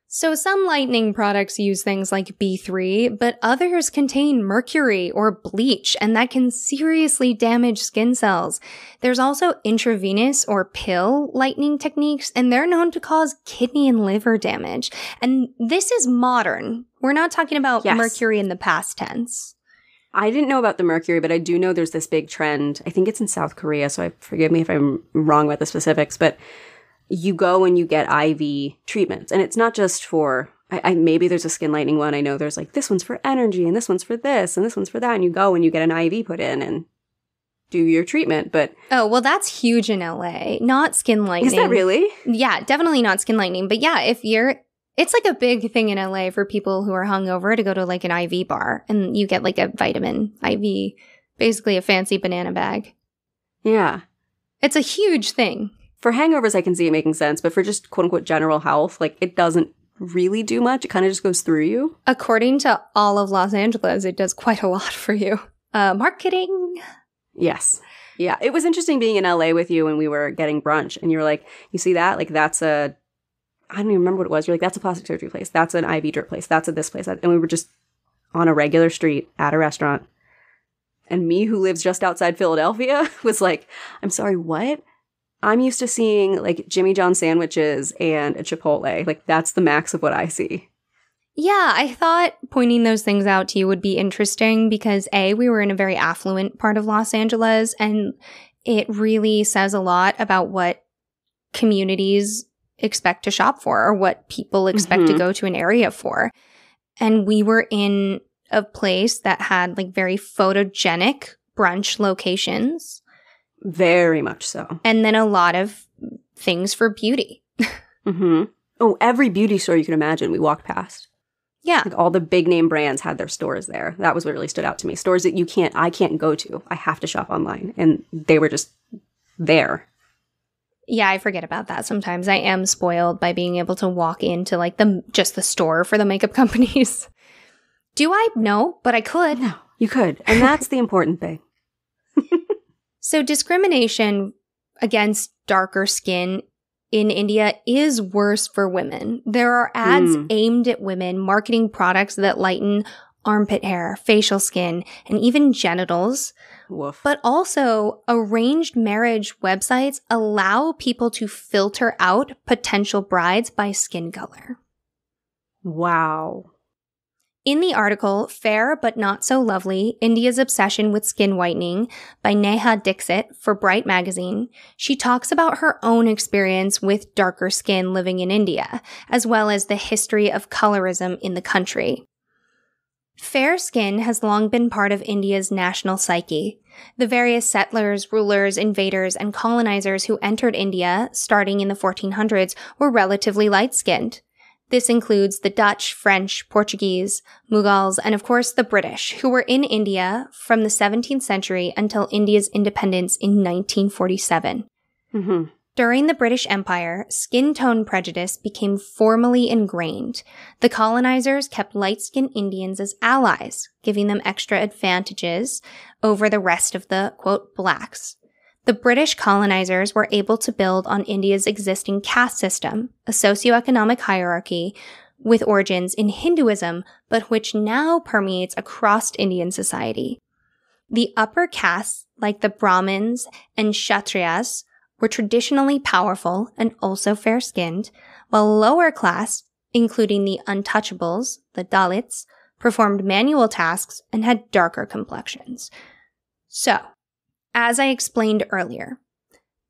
So some lightening products use things like B3, but others contain mercury or bleach, and that can seriously damage skin cells. There's also intravenous or pill lightening techniques, and they're known to cause kidney and liver damage. And this is modern. We're not talking about mercury in the past tense. I didn't know about the mercury, but I do know there's this big trend. I think it's in South Korea, so forgive me if I'm wrong about the specifics, but you go and you get IV treatments. And it's not just for, maybe there's a skin lightening one. I know there's like, this one's for energy, and this one's for this, and this one's for that. And you go and you get an IV put in and do your treatment. But oh, well, that's huge in LA. Not skin lightening. Is that really? Yeah, definitely not skin lightening. But yeah, it's like a big thing in LA for people who are hungover to go to like an IV bar, and you get like a vitamin IV, basically a fancy banana bag. Yeah. It's a huge thing. For hangovers, I can see it making sense, but for just quote unquote general health, like it doesn't really do much. It kind of just goes through you. According to all of Los Angeles, it does quite a lot for you. Marketing. Yes. Yeah. It was interesting being in LA with you when we were getting brunch, and you were like, you see that? Like that's I don't even remember what it was. You're like, that's a plastic surgery place. That's an IV drip place. That's a this place. And we were just on a regular street at a restaurant. And me, who lives just outside Philadelphia, was like, I'm sorry, what? I'm used to seeing like Jimmy John sandwiches and a Chipotle. Like that's the max of what I see. Yeah, I thought pointing those things out to you would be interesting because we were in a very affluent part of Los Angeles, and it really says a lot about what communities expect to shop for or what people expect to go to an area for. And we were in a place that had like very photogenic brunch locations. Very much so. And then a lot of things for beauty. Oh, every beauty store you can imagine we walked past. Yeah. Like all the big name brands had their stores there. That was what really stood out to me. Stores that I can't go to. I have to shop online. And they were just there. Yeah, I forget about that sometimes. I am spoiled by being able to walk into like just the store for the makeup companies. Do I? No, but I could. No, you could. And that's the important thing. So discrimination against darker skin in India is worse for women. There are ads aimed at women marketing products that lighten armpit hair, facial skin, and even genitals. Woof. But also, arranged marriage websites allow people to filter out potential brides by skin color. Wow. In the article, Fair But Not So Lovely, India's Obsession with Skin Whitening by Neha Dixit for Bright Magazine, she talks about her own experience with darker skin living in India, as well as the history of colorism in the country. Fair skin has long been part of India's national psyche. The various settlers, rulers, invaders, and colonizers who entered India, starting in the 1400s, were relatively light-skinned. This includes the Dutch, French, Portuguese, Mughals, and of course the British, who were in India from the 17th century until India's independence in 1947. During the British Empire, skin tone prejudice became formally ingrained. The colonizers kept light-skinned Indians as allies, giving them extra advantages over the rest of the, quote, blacks. The British colonizers were able to build on India's existing caste system, a socioeconomic hierarchy with origins in Hinduism, but which now permeates across Indian society. The upper castes, like the Brahmins and Kshatriyas, were traditionally powerful and also fair-skinned, while lower class, including the untouchables, the Dalits, performed manual tasks and had darker complexions. So, as I explained earlier,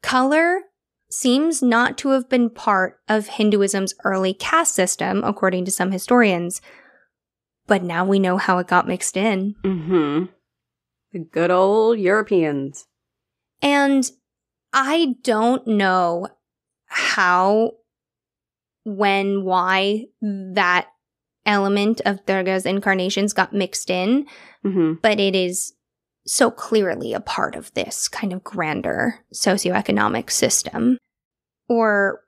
color seems not to have been part of Hinduism's early caste system, according to some historians, but now we know how it got mixed in. The good old Europeans. And I don't know how, when, why that element of Durga's incarnations got mixed in, but it is so clearly a part of this kind of grander socioeconomic system. Or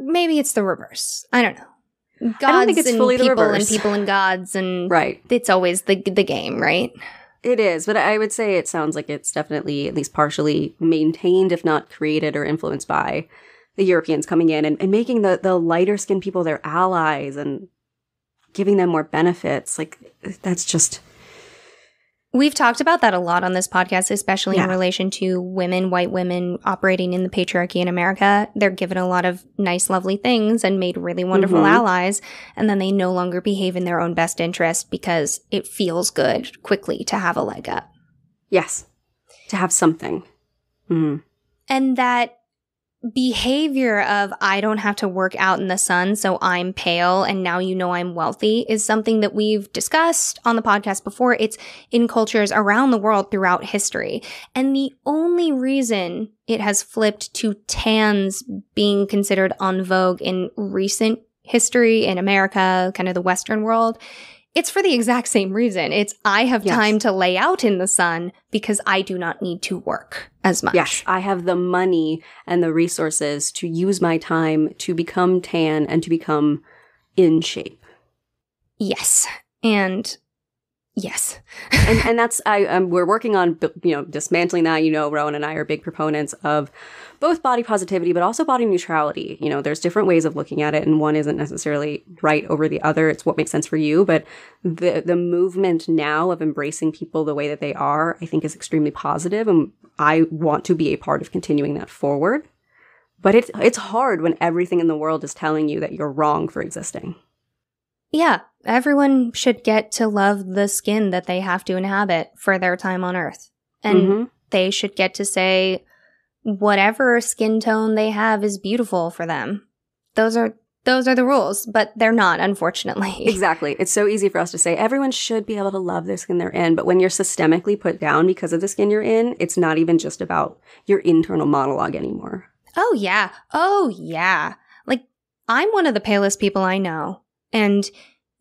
maybe it's the reverse. I don't know. Gods, I don't think it's fully the reverse. And people and gods, and right. It's always the game, right? It is, but I would say it sounds like it's definitely at least partially maintained, if not created or influenced by the Europeans coming in and making the lighter skinned people their allies and giving them more benefits. Like, that's just... We've talked about that a lot on this podcast, especially in Yeah. relation to women, white women operating in the patriarchy in America. They're given a lot of nice, lovely things and made really wonderful allies, and then they no longer behave in their own best interest because it feels good quickly to have a leg up. Yes. To have something. Mm-hmm. And that behavior of I don't have to work out in the sun, so I'm pale and now you know I'm wealthy is something that we've discussed on the podcast before. It's in cultures around the world throughout history. And the only reason it has flipped to tans being considered en vogue in recent history in America, kind of the Western world, it's for the exact same reason. It's I have time to lay out in the sun because I do not need to work as much. Yes, I have the money and the resources to use my time to become tan and to become in shape. Yes. And yes. and that's, we're working on, dismantling that. Rowan and I are big proponents of both body positivity, but also body neutrality. There's different ways of looking at it, and one isn't necessarily right over the other. It's what makes sense for you. But the movement now of embracing people the way that they are, I think is extremely positive, and I want to be a part of continuing that forward. But it's hard when everything in the world is telling you that you're wrong for existing. Yeah, everyone should get to love the skin that they have to inhabit for their time on Earth. And they should get to say whatever skin tone they have is beautiful for them. Those are the rules, but they're not, unfortunately. Exactly. It's so easy for us to say everyone should be able to love the skin they're in, but when you're systemically put down because of the skin you're in, it's not even just about your internal monologue anymore. Oh, yeah. Oh, yeah. Like, I'm one of the palest people I know. And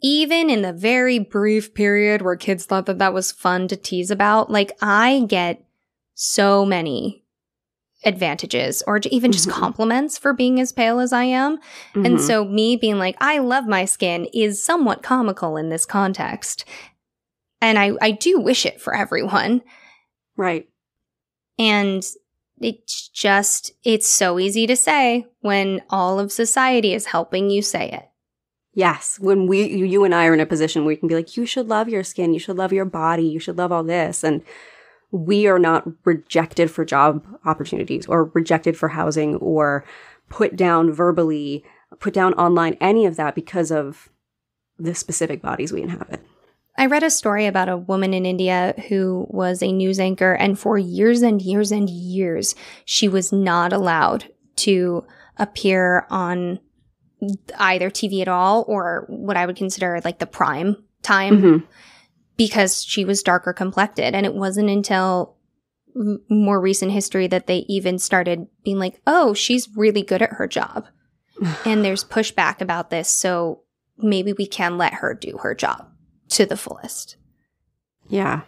even in the very brief period where kids thought that was fun to tease about, like, I get so many advantages or even just compliments for being as pale as I am. And so me being like, I love my skin is somewhat comical in this context. And I do wish it for everyone. Right. And it's so easy to say when all of society is helping you say it. Yes. When you and I are in a position where we can be like, you should love your skin, you should love your body, you should love all this. And we are not rejected for job opportunities or rejected for housing or put down verbally, put down online, any of that because of the specific bodies we inhabit. I read a story about a woman in India who was a news anchor, and for years and years and years, she was not allowed to appear on either TV at all or what I would consider like the prime time because she was darker complected. And it wasn't until more recent history that they even started being like, oh, she's really good at her job. And there's pushback about this, so maybe we can let her do her job to the fullest. Yeah.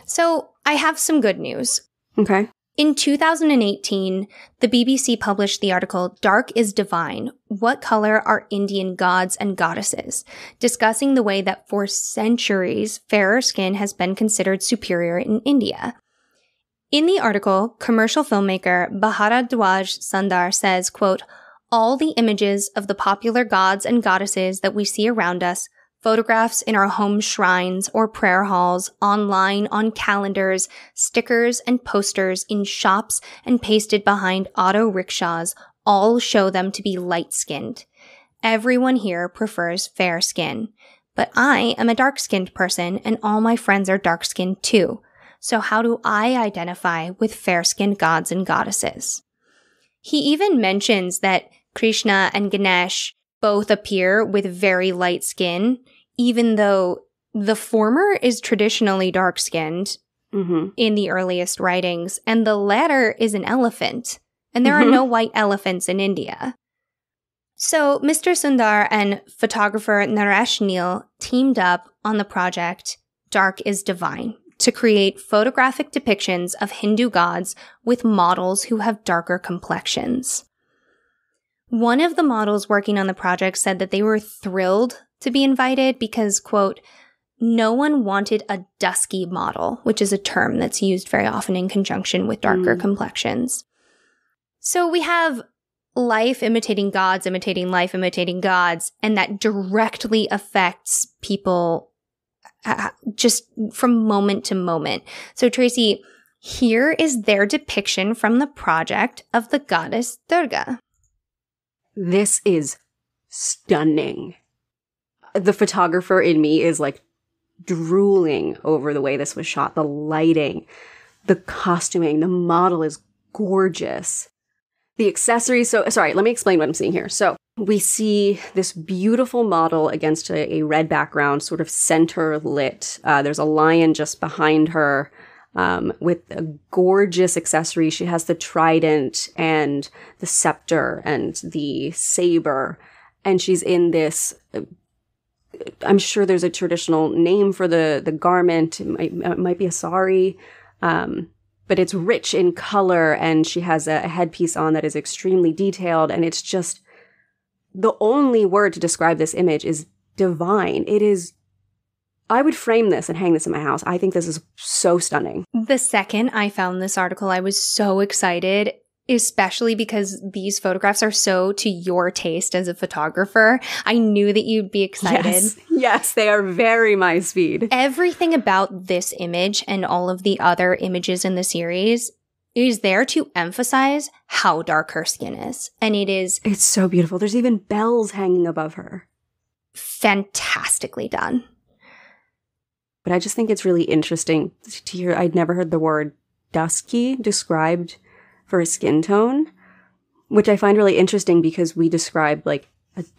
So I have some good news. Okay. In 2018, the BBC published the article Dark is Divine, What Color Are Indian Gods and Goddesses?, discussing the way that for centuries, fairer skin has been considered superior in India. In the article, commercial filmmaker Bharadwaj Sundar says, quote, all the images of the popular gods and goddesses that we see around us, photographs in our home shrines or prayer halls, online on calendars, stickers and posters in shops and pasted behind auto rickshaws all show them to be light-skinned. Everyone here prefers fair skin. But I am a dark-skinned person and all my friends are dark-skinned too. So how do I identify with fair-skinned gods and goddesses? He even mentions that Krishna and Ganesh both appear with very light skin, even though the former is traditionally dark-skinned in the earliest writings, and the latter is an elephant, and there are no white elephants in India. So Mr. Sundar and photographer Naresh Neal teamed up on the project Dark is Divine to create photographic depictions of Hindu gods with models who have darker complexions. One of the models working on the project said that they were thrilled to be invited because, quote, no one wanted a dusky model, which is a term that's used very often in conjunction with darker complexions. So we have life imitating gods, imitating life, imitating gods, and that directly affects people just from moment to moment. So Tracy, here is their depiction from the project of the goddess Durga. This is stunning. The photographer in me is like drooling over the way this was shot. The lighting, the costuming, the model is gorgeous. The accessories, sorry, let me explain what I'm seeing here. So we see this beautiful model against a red background, sort of center lit. There's a lion just behind her with a gorgeous accessory. She has the trident and the scepter and the saber. And she's in this, I'm sure there's a traditional name for the garment. It might be a sari. But it's rich in color, and she has a headpiece on that is extremely detailed, and it's just, the only word to describe this image is divine. It is, I would frame this and hang this in my house. I think this is so stunning. The second I found this article, I was so excited, especially because these photographs are so to your taste as a photographer. I knew that you'd be excited. Yes, they are very my speed. Everything about this image and all of the other images in the series is there to emphasize how dark her skin is. And it's so beautiful. There's even bells hanging above her. Fantastically done. But I just think it's really interesting to hear. I'd never heard the word dusky described for a skin tone, which I find really interesting because we describe like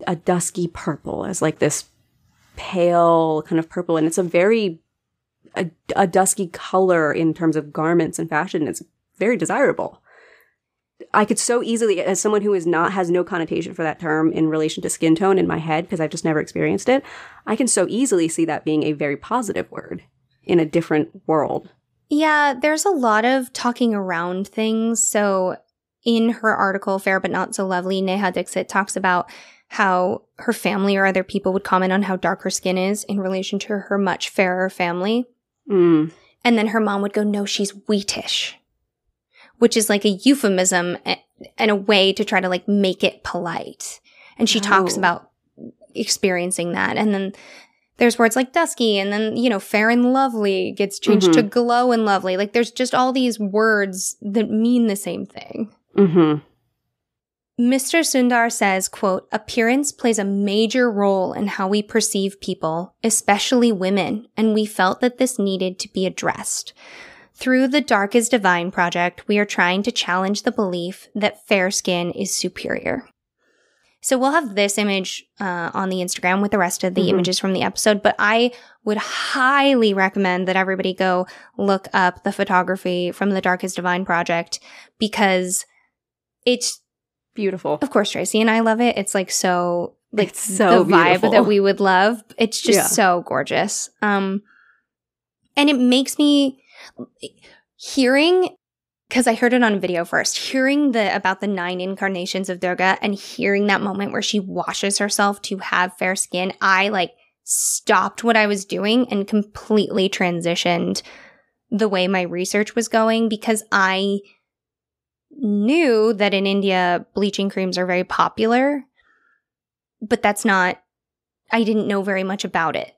a dusky purple as like this pale kind of purple, and it's a dusky color in terms of garments and fashion. It's very desirable. I could so easily, as someone who has no connotation for that term in relation to skin tone in my head, because I've just never experienced it, I can so easily see that being a very positive word in a different world. Yeah, there's a lot of talking around things. So in her article, Fair But Not So Lovely, Neha Dixit talks about how her family or other people would comment on how dark her skin is in relation to her much fairer family. Mm. And then her mom would go, no, she's wheatish, which is like a euphemism and a way to try to like make it polite. And she talks about experiencing that. And then there's words like dusky, and then, fair and lovely gets changed to glow and lovely. Like, there's just all these words that mean the same thing. Mm-hmm. Mr. Sundar says, quote, appearance plays a major role in how we perceive people, especially women, and we felt that this needed to be addressed. Through the Dark is Divine project, we are trying to challenge the belief that fair skin is superior. So we'll have this image on the Instagram with the rest of the images from the episode, but I would highly recommend that everybody go look up the photography from the Dark is Divine project, because it's beautiful. Of course, Tracy and I love it. It's like so, like it's so the vibe beautiful that we would love. It's just so gorgeous. And it makes me hearing, because I heard it on video first, hearing about the 9 incarnations of Durga and hearing that moment where she washes herself to have fair skin, I like stopped what I was doing and completely transitioned the way my research was going, because I knew that in India, bleaching creams are very popular, but I didn't know very much about it.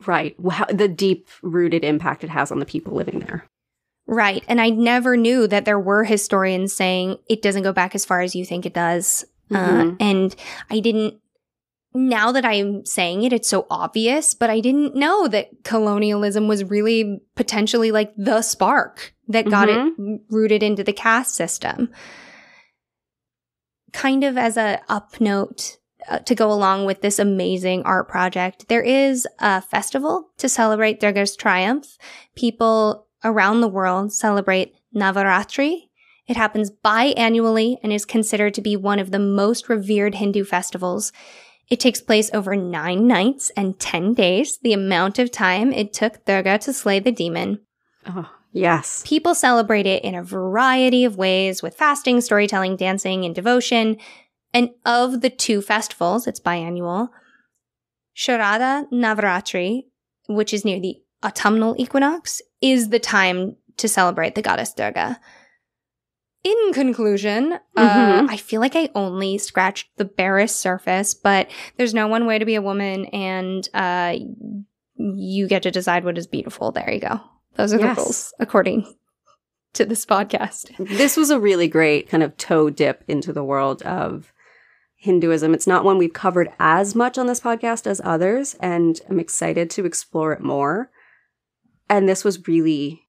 Right. The deep-rooted impact it has on the people living there. Right. And I never knew that there were historians saying it doesn't go back as far as you think it does. And I didn't, now that I'm saying it, it's so obvious, but I didn't know that colonialism was really potentially like the spark that got it rooted into the caste system. Kind of as a up note to go along with this amazing art project, there is a festival to celebrate Durga's triumph. People around the world celebrate Navaratri. It happens biannually and is considered to be one of the most revered Hindu festivals. It takes place over 9 nights and 10 days, the amount of time it took Durga to slay the demon. Oh, yes. People celebrate it in a variety of ways, with fasting, storytelling, dancing, and devotion. And of the 2 festivals, it's biannual, Sharada Navaratri, which is near the autumnal equinox, is the time to celebrate the goddess Durga. In conclusion, I feel like I only scratched the barest surface, but there's no one way to be a woman, and you get to decide what is beautiful. There you go. Those are the rules, according to this podcast. This was a really great kind of toe dip into the world of Hinduism. It's not one we've covered as much on this podcast as others, and I'm excited to explore it more. And this was really,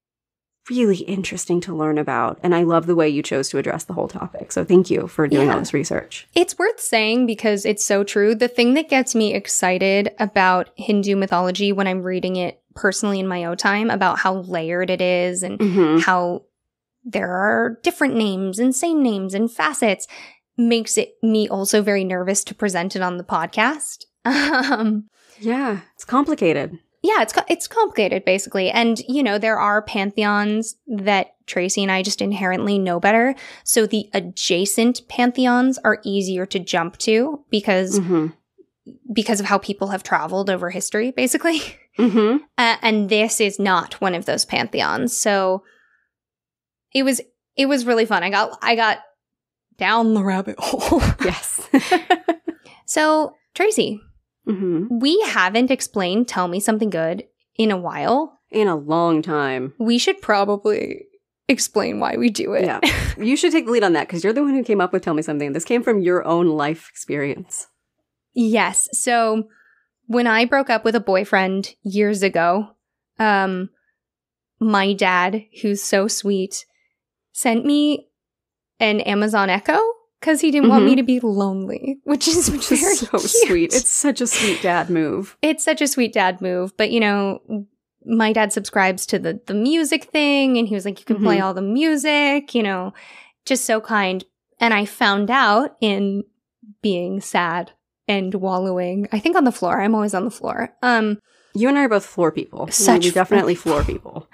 really interesting to learn about. And I love the way you chose to address the whole topic. So thank you for doing all this research. It's worth saying because it's so true. The thing that gets me excited about Hindu mythology when I'm reading it personally in my own time about how layered it is and how there are different names and same names and facets makes it me also very nervous to present it on the podcast. Yeah, it's complicated. Yeah, it's complicated, basically. And, you know, there are pantheons that Tracy and I just inherently know better. So the adjacent pantheons are easier to jump to because of how people have traveled over history, basically. And this is not one of those pantheons. So it was really fun. I got down the rabbit hole. Yes. So, Tracy, we haven't explained Tell Me Something Good in a while. In a long time. We should probably explain why we do it. Yeah. You should take the lead on that because you're the one who came up with Tell Me Something. This came from your own life experience. Yes. So when I broke up with a boyfriend years ago, my dad, who's so sweet, sent me an Amazon Echo because he didn't want me to be lonely, which is very so cute. Sweet. It's such a sweet dad move. It's such a sweet dad move. But, you know, my dad subscribes to the music thing, and he was like, you can play all the music, you know, just so kind. And I found out in being sad and wallowing, I think on the floor. I'm always on the floor. You and I are both floor people. Such You're definitely floor people.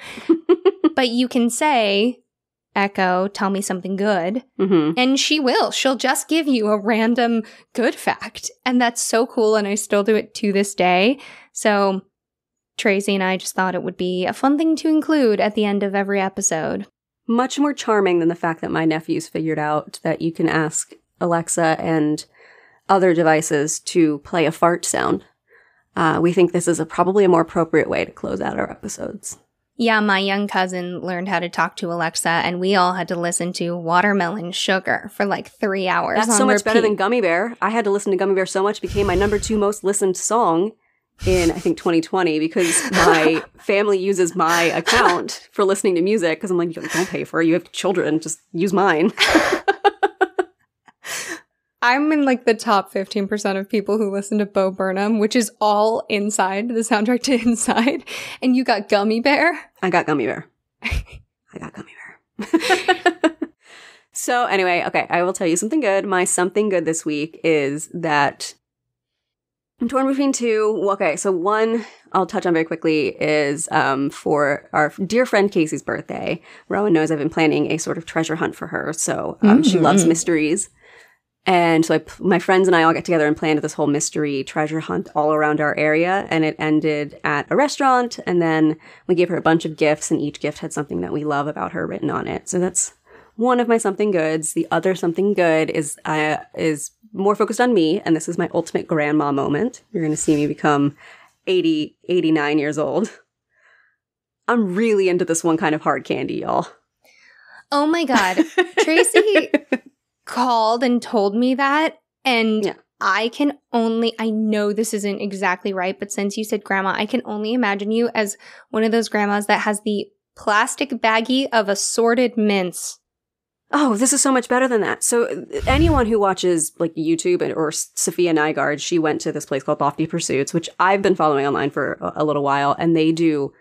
But you can say, Echo, tell me something good. And she will. She'll just give you a random good fact. And that's so cool. And I still do it to this day. So Tracy and I just thought it would be a fun thing to include at the end of every episode. Much more charming than the fact that my nephews figured out that you can ask Alexa and other devices to play a fart sound. We think this is probably a more appropriate way to close out our episodes. Yeah, my young cousin learned how to talk to Alexa, and we all had to listen to Watermelon Sugar for like 3 hours. That's so much better than Gummy Bear. I had to listen to Gummy Bear so much, it became my number 2 most listened song in, I think, 2020, because my family uses my account for listening to music, because I'm like, don't pay for it. You have children. Just use mine. I'm in like the top 15% of people who listen to Bo Burnham, which is all Inside, the soundtrack to Inside. And you got Gummy Bear? I got Gummy Bear. So anyway, okay, I will tell you something good. My something good this week is that I'm torn between two. Okay, so one I'll touch on very quickly is for our dear friend Casey's birthday. Rowan knows I've been planning a sort of treasure hunt for her. So she loves mysteries. And so my friends and I all get together and planned this whole mystery treasure hunt all around our area. And it ended at a restaurant. And then we gave her a bunch of gifts, and each gift had something that we love about her written on it. So that's one of my something goods. The other something good is more focused on me. And this is my ultimate grandma moment. You're going to see me become 80, 89 years old. I'm really into this one kind of hard candy, y'all. Oh my God. Tracy called and told me that, and I know this isn't exactly right, but since you said grandma, I can only imagine you as one of those grandmas that has the plastic baggie of assorted mints. Oh, this is so much better than that. So anyone who watches like YouTube or Sophia Nygaard, she went to this place called Lofty Pursuits, which I've been following online for a little while, and they do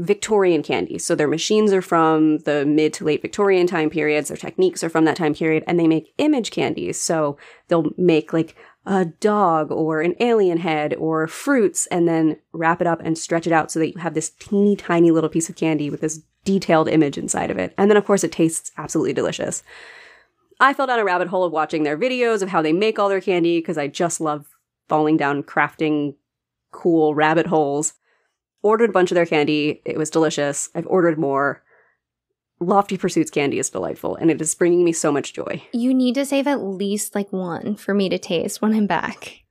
Victorian candy. So their machines are from the mid to late Victorian time periods. Their techniques are from that time period, and they make image candies. So they'll make like a dog or an alien head or fruits, and then wrap it up and stretch it out so that you have this teeny tiny little piece of candy with this detailed image inside of it. And then of course it tastes absolutely delicious. I fell down a rabbit hole of watching their videos of how they make all their candy because I just love falling down crafting cool rabbit holes. Ordered a bunch of their candy. It was delicious. I've ordered more. Lofty Pursuits candy is delightful, and it is bringing me so much joy. You need to save at least like one for me to taste when I'm back.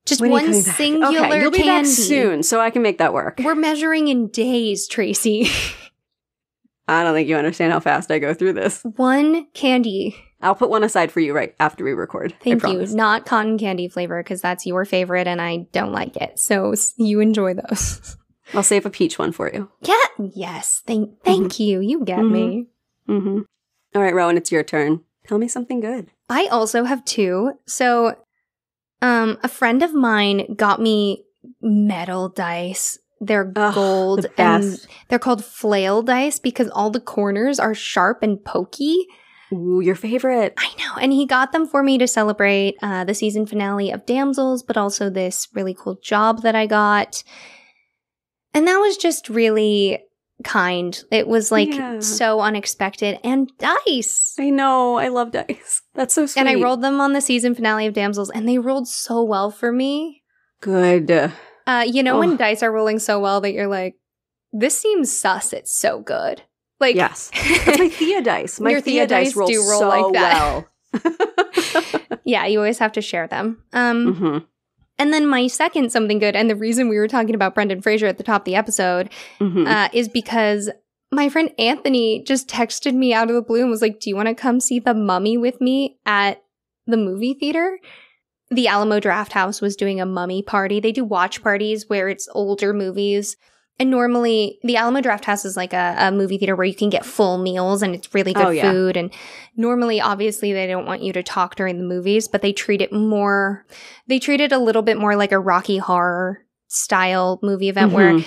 Just When are you one coming back? singular Okay, you'll be back candy. soon, so I can make that work. We're measuring in days, Tracy. I don't think you understand how fast I go through this. One candy. I'll put one aside for you right after we record. Thank I you. promise. Not cotton candy flavor, because that's your favorite and I don't like it. So you enjoy those. I'll save a peach one for you. Yeah. Yes. Thank you. You get me. Mm-hmm. All right, Rowan, it's your turn. Tell me something good. I also have two. So a friend of mine got me metal dice. They're gold the best. and they're called flail dice because all the corners are sharp and pokey. Ooh, your favorite. I know. And he got them for me to celebrate the season finale of Damsels, but also this really cool job that I got. And that was just really kind. It was so unexpected. And dice. I know. I love dice. That's so sweet. And I rolled them on the season finale of Damsels, and they rolled so well for me. Good. When dice are rolling so well that you're like, this seems sus. It's so good. Like, yes. That's my Thea dice. My your Thea dice roll so like that. well. Yeah, you always have to share them. Mm-hmm. And then my second something good, and the reason we were talking about Brendan Fraser at the top of the episode is because my friend Anthony just texted me out of the blue and was like, do you want to come see The Mummy with me at the movie theater? The Alamo Drafthouse was doing a mummy party. They do watch parties where it's older movies. And normally, the Alamo Drafthouse is like a movie theater where you can get full meals and it's really good food. And normally, obviously, they don't want you to talk during the movies, but they treat it a little bit more like a Rocky Horror style movie event where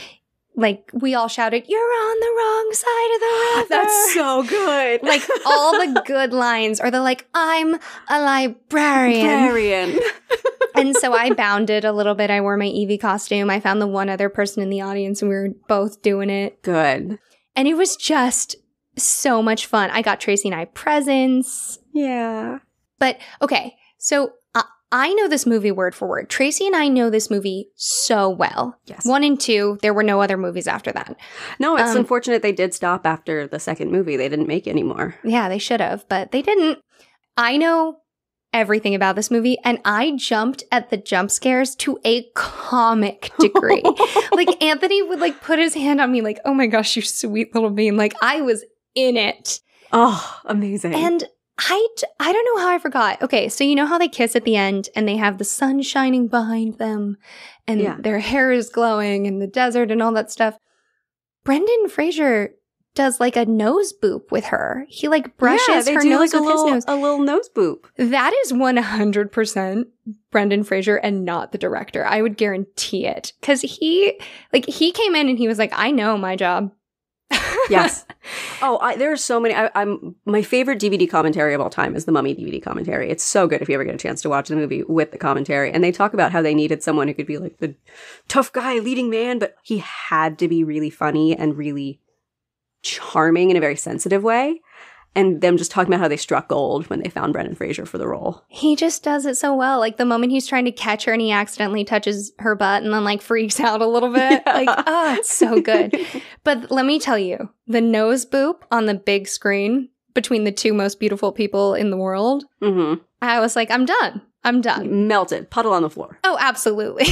like we all shouted, "You're on the wrong side of the river." That's so good. Like all the good lines, or the like, "I'm a librarian." And so I bounded a little bit. I wore my Eevee costume. I found the one other person in the audience and we were both doing it. Good. And it was just so much fun. I got Tracy and I presents. Yeah. But okay, so I know this movie word for word. Tracy and I know this movie so well. Yes. 1 and 2, there were no other movies after that. No, it's unfortunate they did stop after the second movie. They didn't make any more. Yeah, they should have, but they didn't. I know everything about this movie, and I jumped at the jump scares to a comic degree. Like, Anthony would, like, put his hand on me like, oh my gosh, you sweet little bean. Like, I was in it. Oh, amazing. And I don't know how I forgot. Okay, so you know how they kiss at the end, and they have the sun shining behind them, and their hair is glowing in the desert and all that stuff? Brendan Fraser does like a nose boop with her. He like brushes her nose with his nose. A little nose boop. That is 100% Brendan Fraser and not the director. I would guarantee it. Because he came in and he was like, I know my job. Yes. Oh, there are so many. My favorite DVD commentary of all time is the Mummy DVD commentary. It's so good if you ever get a chance to watch the movie with the commentary. And they talk about how they needed someone who could be like the tough guy, leading man, but he had to be really funny and really charming in a very sensitive way. And them just talking about how they struck gold when they found Brendan Fraser for the role. He just does it so well. Like the moment he's trying to catch her and he accidentally touches her butt and then like freaks out a little bit. Yeah. Like, oh, it's so good. But let me tell you, the nose boop on the big screen between the two most beautiful people in the world, I was like, I'm done. I'm done. Melted. Puddle on the floor. Oh, absolutely.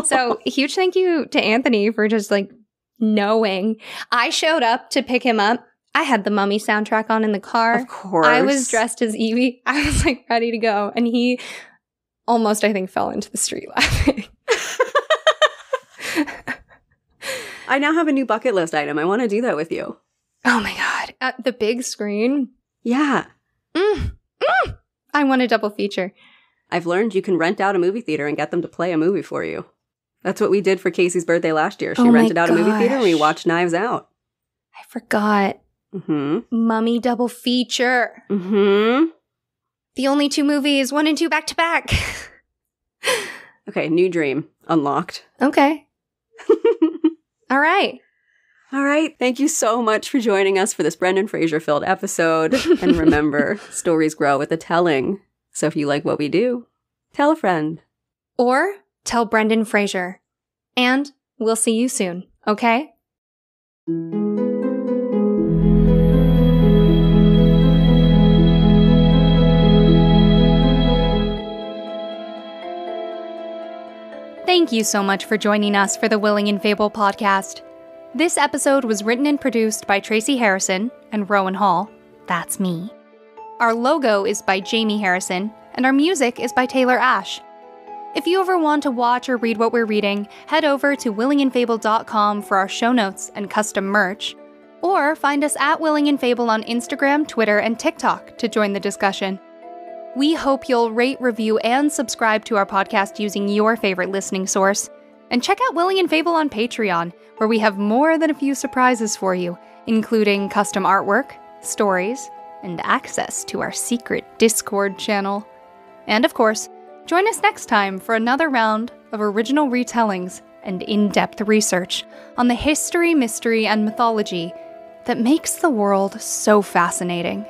So huge thank you to Anthony for just like knowing. I showed up to pick him up. I had the Mummy soundtrack on in the car. Of course. I was dressed as Eevee. I was like ready to go. And he almost, I think, fell into the street laughing. I now have a new bucket list item. I want to do that with you. Oh my God. At the big screen? Yeah. I want a double feature. I've learned you can rent out a movie theater and get them to play a movie for you. That's what we did for Casey's birthday last year. She rented out a movie theater and we watched Knives Out. I forgot. Mummy double feature. The only 2 movies, 1 and 2 back to back. Okay, new dream unlocked. Okay. All right. All right. Thank you so much for joining us for this Brendan Fraser filled episode. And remember, stories grow with the telling. So if you like what we do, tell a friend. Or tell Brendan Fraser. And we'll see you soon, okay? Thank you so much for joining us for the Willing and Fable podcast. This episode was written and produced by Tracy Harrison and Rowan Hall. That's me. Our logo is by Jamie Harrison, and our music is by Taylor Ash. If you ever want to watch or read what we're reading, head over to willingandfable.com for our show notes and custom merch, or find us at Willing and Fable on Instagram, Twitter, and TikTok to join the discussion. We hope you'll rate, review, and subscribe to our podcast using your favorite listening source. And check out Willing and Fable on Patreon, where we have more than a few surprises for you, including custom artwork, stories, and access to our secret Discord channel. And of course, join us next time for another round of original retellings and in-depth research on the history, mystery, and mythology that makes the world so fascinating.